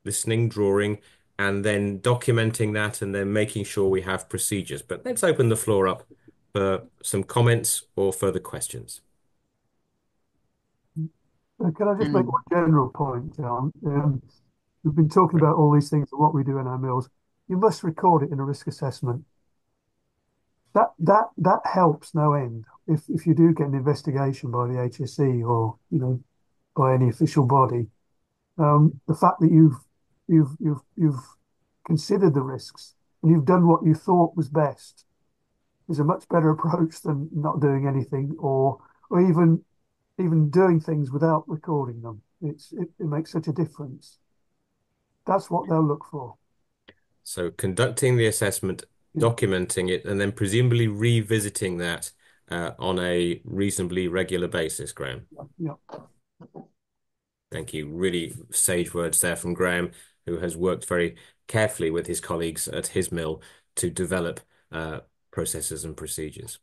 listening, drawing, and then documenting that and then making sure we have procedures. But let's open the floor up for some comments or further questions. Can I just make And one general point, John? We've been talking about all these things and what we do in our mills. You must record it in a risk assessment. That helps no end. If you do get an investigation by the HSE or by any official body, the fact that you've considered the risks and you've done what you thought was best is a much better approach than not doing anything or even doing things without recording them. It makes such a difference. That's what they'll look for. So conducting the assessment, Yeah, documenting it, and then presumably revisiting that on a reasonably regular basis, Graham. yeah. Thank you. Really sage words there from Graham, who has worked very carefully with his colleagues at his mill to develop processes and procedures.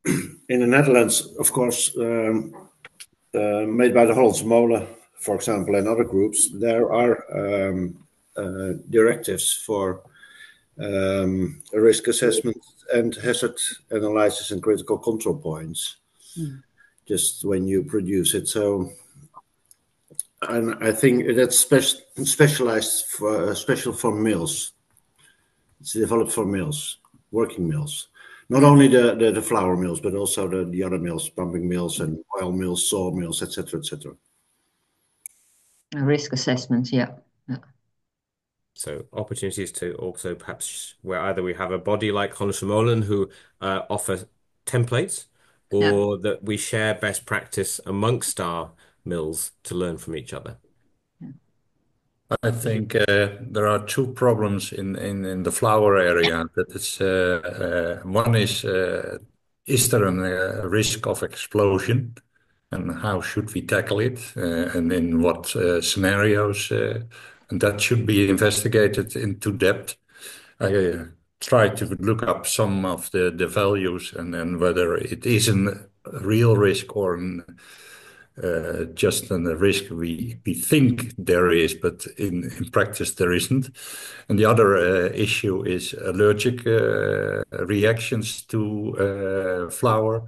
In the Netherlands, of course, made by the Hollandse Molen, for example, and other groups, there are directives for risk assessment and hazard analysis and critical control points. just when you produce it. So, and I think that's specialized for special for mills. It's developed for mills, working mills. Not only the flour mills, but also the other mills, pumping mills and oil mills, saw mills, etc., etc. Risk assessments, yeah. So opportunities to also perhaps where either we have a body like Honsumolen who offer templates, Yeah. or that we share best practice amongst our mills to learn from each other. I think there are two problems in the flour area. That is, one is there a risk of explosion, and how should we tackle it, and in what scenarios? And that should be investigated into depth. I tried to look up some of the values and whether it is a real risk or just a risk we think there is, but in practice there isn't. And the other issue is allergic reactions to flour,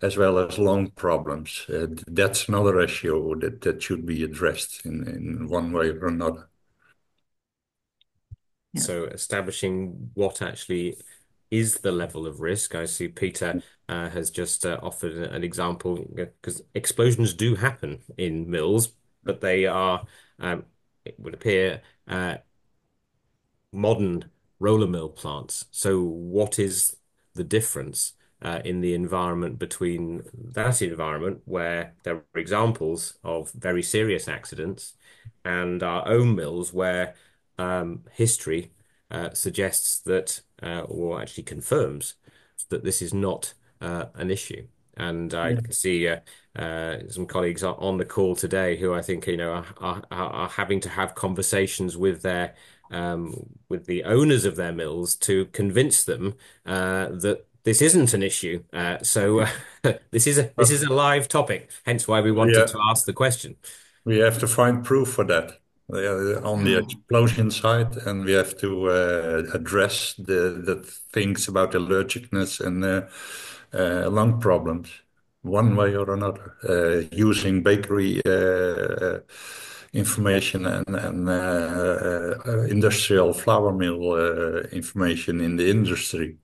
as well as lung problems. That's another issue that should be addressed in one way or another. Yeah. So establishing what actually is the level of risk. I see Peter has just offered an example, because explosions do happen in mills, but they are, it would appear, modern roller mill plants. So what is the difference in the environment between that environment where there are examples of very serious accidents and our own mills where history suggests that, or actually confirms that this is not an issue. And I can see some colleagues are on the call today who I think are having to have conversations with the owners of their mills to convince them that this isn't an issue. So this is a live topic. Hence why we wanted to ask the question. We have to find proof for that on the explosion side, and we have to address the things about allergicness and lung problems one way or another, using bakery information and industrial flour mill information in the industry.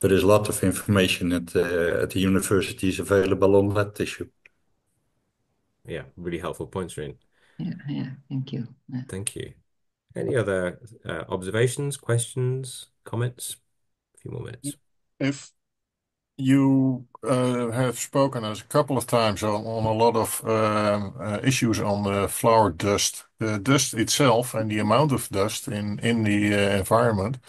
There is a lot of information at the universities available on that issue. Yeah, really helpful points, Reen. Yeah, thank you. Yeah. Thank you. Any other observations, questions, comments? A few more minutes. If you have spoken a couple of times on a lot of issues on the flour dust. The dust itself and the amount of dust in the environment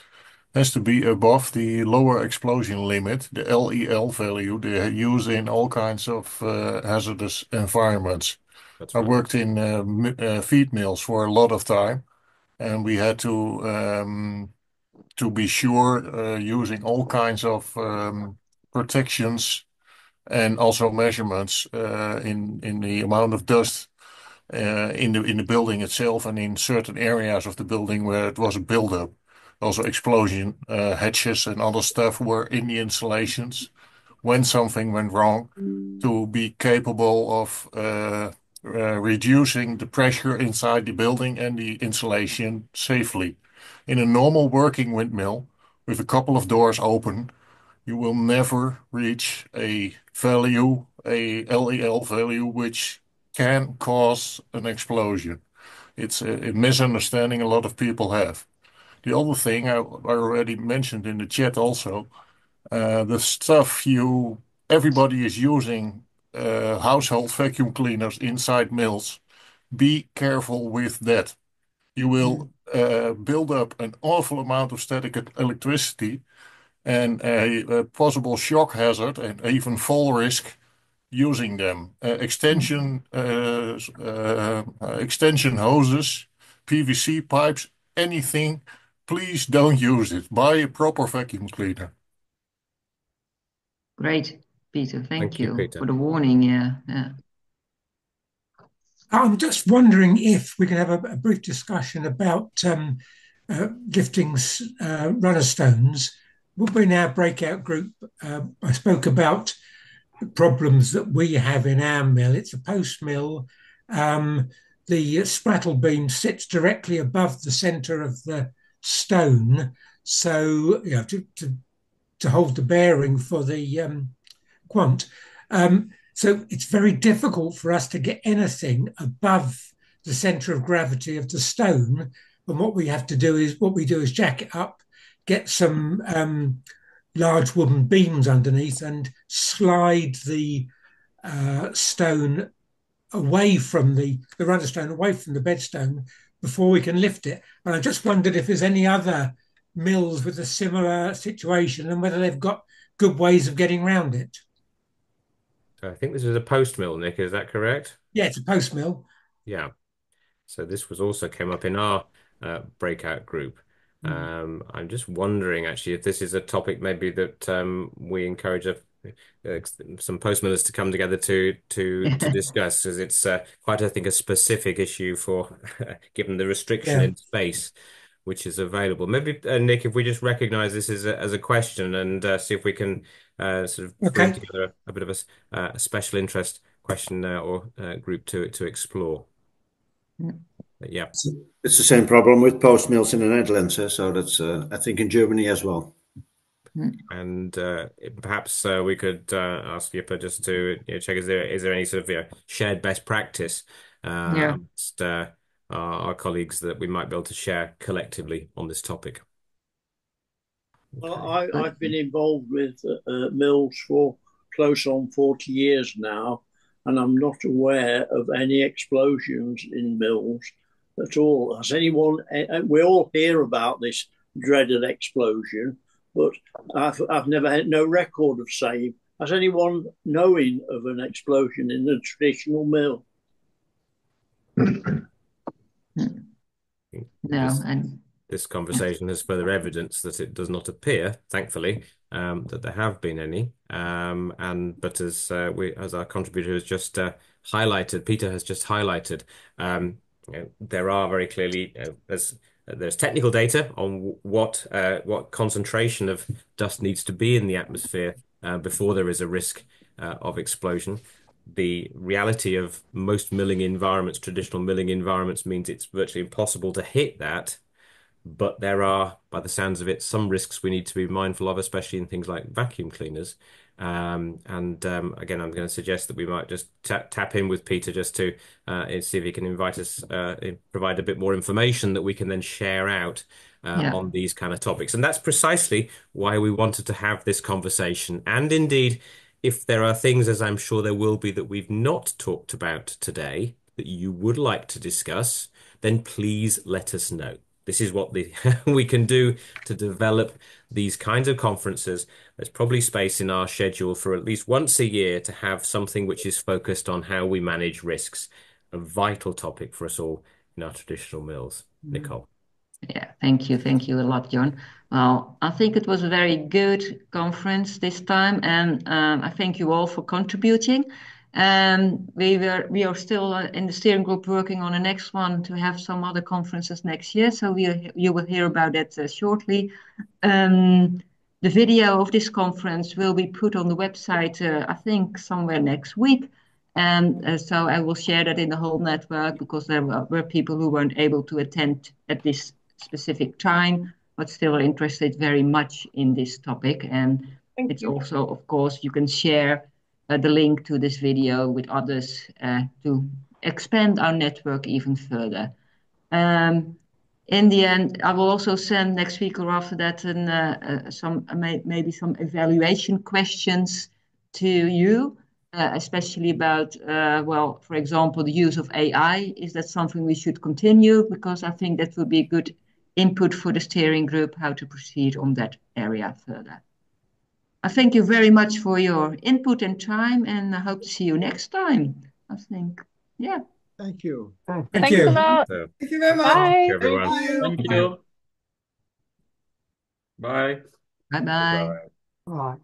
has to be above the lower explosion limit, the LEL value they use in all kinds of hazardous environments. That's I right. worked in feed mills for a lot of time, and we had to be sure using all kinds of protections and also measurements in the amount of dust in the building itself and in certain areas of the building where it was a buildup. Also, explosion hatches and other stuff were in the installations when something went wrong, to be capable of reducing the pressure inside the building and the insulation safely. In a normal working windmill with a couple of doors open, you will never reach a value, a LEL value, which can cause an explosion. It's a misunderstanding a lot of people have. The other thing I already mentioned in the chat also, the stuff everybody is using, household vacuum cleaners inside mills. Be careful with that. You will build up an awful amount of static electricity and a possible shock hazard and even fall risk using them. Extension hoses, PVC pipes, anything. Please don't use it. Buy a proper vacuum cleaner. Great, Peter. Thank you Peter. for the warning. Yeah. I'm just wondering if we can have a brief discussion about lifting runner stones. Would we in our breakout group, I spoke about problems that we have in our mill. It's a post mill. The sprattle beam sits directly above the centre of the stone, so to hold the bearing for the quant. So it's very difficult for us to get anything above the centre of gravity of the stone. And what we do is jack it up, get some large wooden beams underneath, and slide the stone away from the rudder stone, away from the bedstone before we can lift it. And I just wondered if there's any other mills with a similar situation and whether they've got good ways of getting around it. So I think this is a post mill, Nick. Is that correct? Yeah, it's a post mill. Yeah. So this was also came up in our breakout group. I'm just wondering actually if this is a topic maybe that we encourage some post millers to come together to discuss, as it's quite, I think, a specific issue for given the restriction in space which is available. Maybe Nick, if we just recognise this as a question and see if we can sort of bring together a bit of a special interest question or group to explore. Yeah, it's the same problem with post mills in the Netherlands, so that's I think in Germany as well. And perhaps we could ask Jippa just to check is there any sort of shared best practice amongst our colleagues that we might be able to share collectively on this topic. Well, I've been involved with mills for close on 40 years now, and I'm not aware of any explosions in mills at all. Has anyone? We all hear about this dreaded explosion, but I've never had no record of saying. Has anyone knowing of an explosion in the traditional mill? No, this conversation has further evidence that it does not appear, thankfully, that there have been any. But as our contributor has just highlighted, Peter has just highlighted, there are very clearly there's technical data on what concentration of dust needs to be in the atmosphere before there is a risk of explosion. The reality of most milling environments, traditional milling environments, means it's virtually impossible to hit that. But there are, by the sounds of it, some risks we need to be mindful of, especially in things like vacuum cleaners. Again, I'm going to suggest that we might just tap in with Peter just to see if he can invite us, provide a bit more information that we can then share out on these kind of topics. And that's precisely why we wanted to have this conversation. And indeed, if there are things, as I'm sure there will be, that we've not talked about today that you would like to discuss, then please let us know. This is what we can do to develop these kinds of conferences. There's probably space in our schedule for at least once a year to have something which is focused on how we manage risks, a vital topic for us all in our traditional mills. Nicole. Yeah, thank you. Thank you a lot, John. Well, I think it was a very good conference this time, and I thank you all for contributing. We are still in the steering group working on the next one to have some other conferences next year, so you will hear about that shortly. The video of this conference will be put on the website, I think, somewhere next week. And so I will share that in the whole network because there were people who weren't able to attend at this specific time, but still interested very much in this topic. And it's also, of course, you can share the link to this video with others to expand our network even further. In the end, I will also send next week or after that maybe some evaluation questions to you, especially about, well, for example, the use of AI. Is that something we should continue? Because I think that would be a good input for the steering group, how to proceed on that area further. I thank you very much for your input and time, and I hope to see you next time. I think, yeah. Thank you. Thank you. Thanks a lot. Thank you very much. Bye. Thank you, everyone. Thank you. Thank you. Bye. Bye-bye. Bye. Right.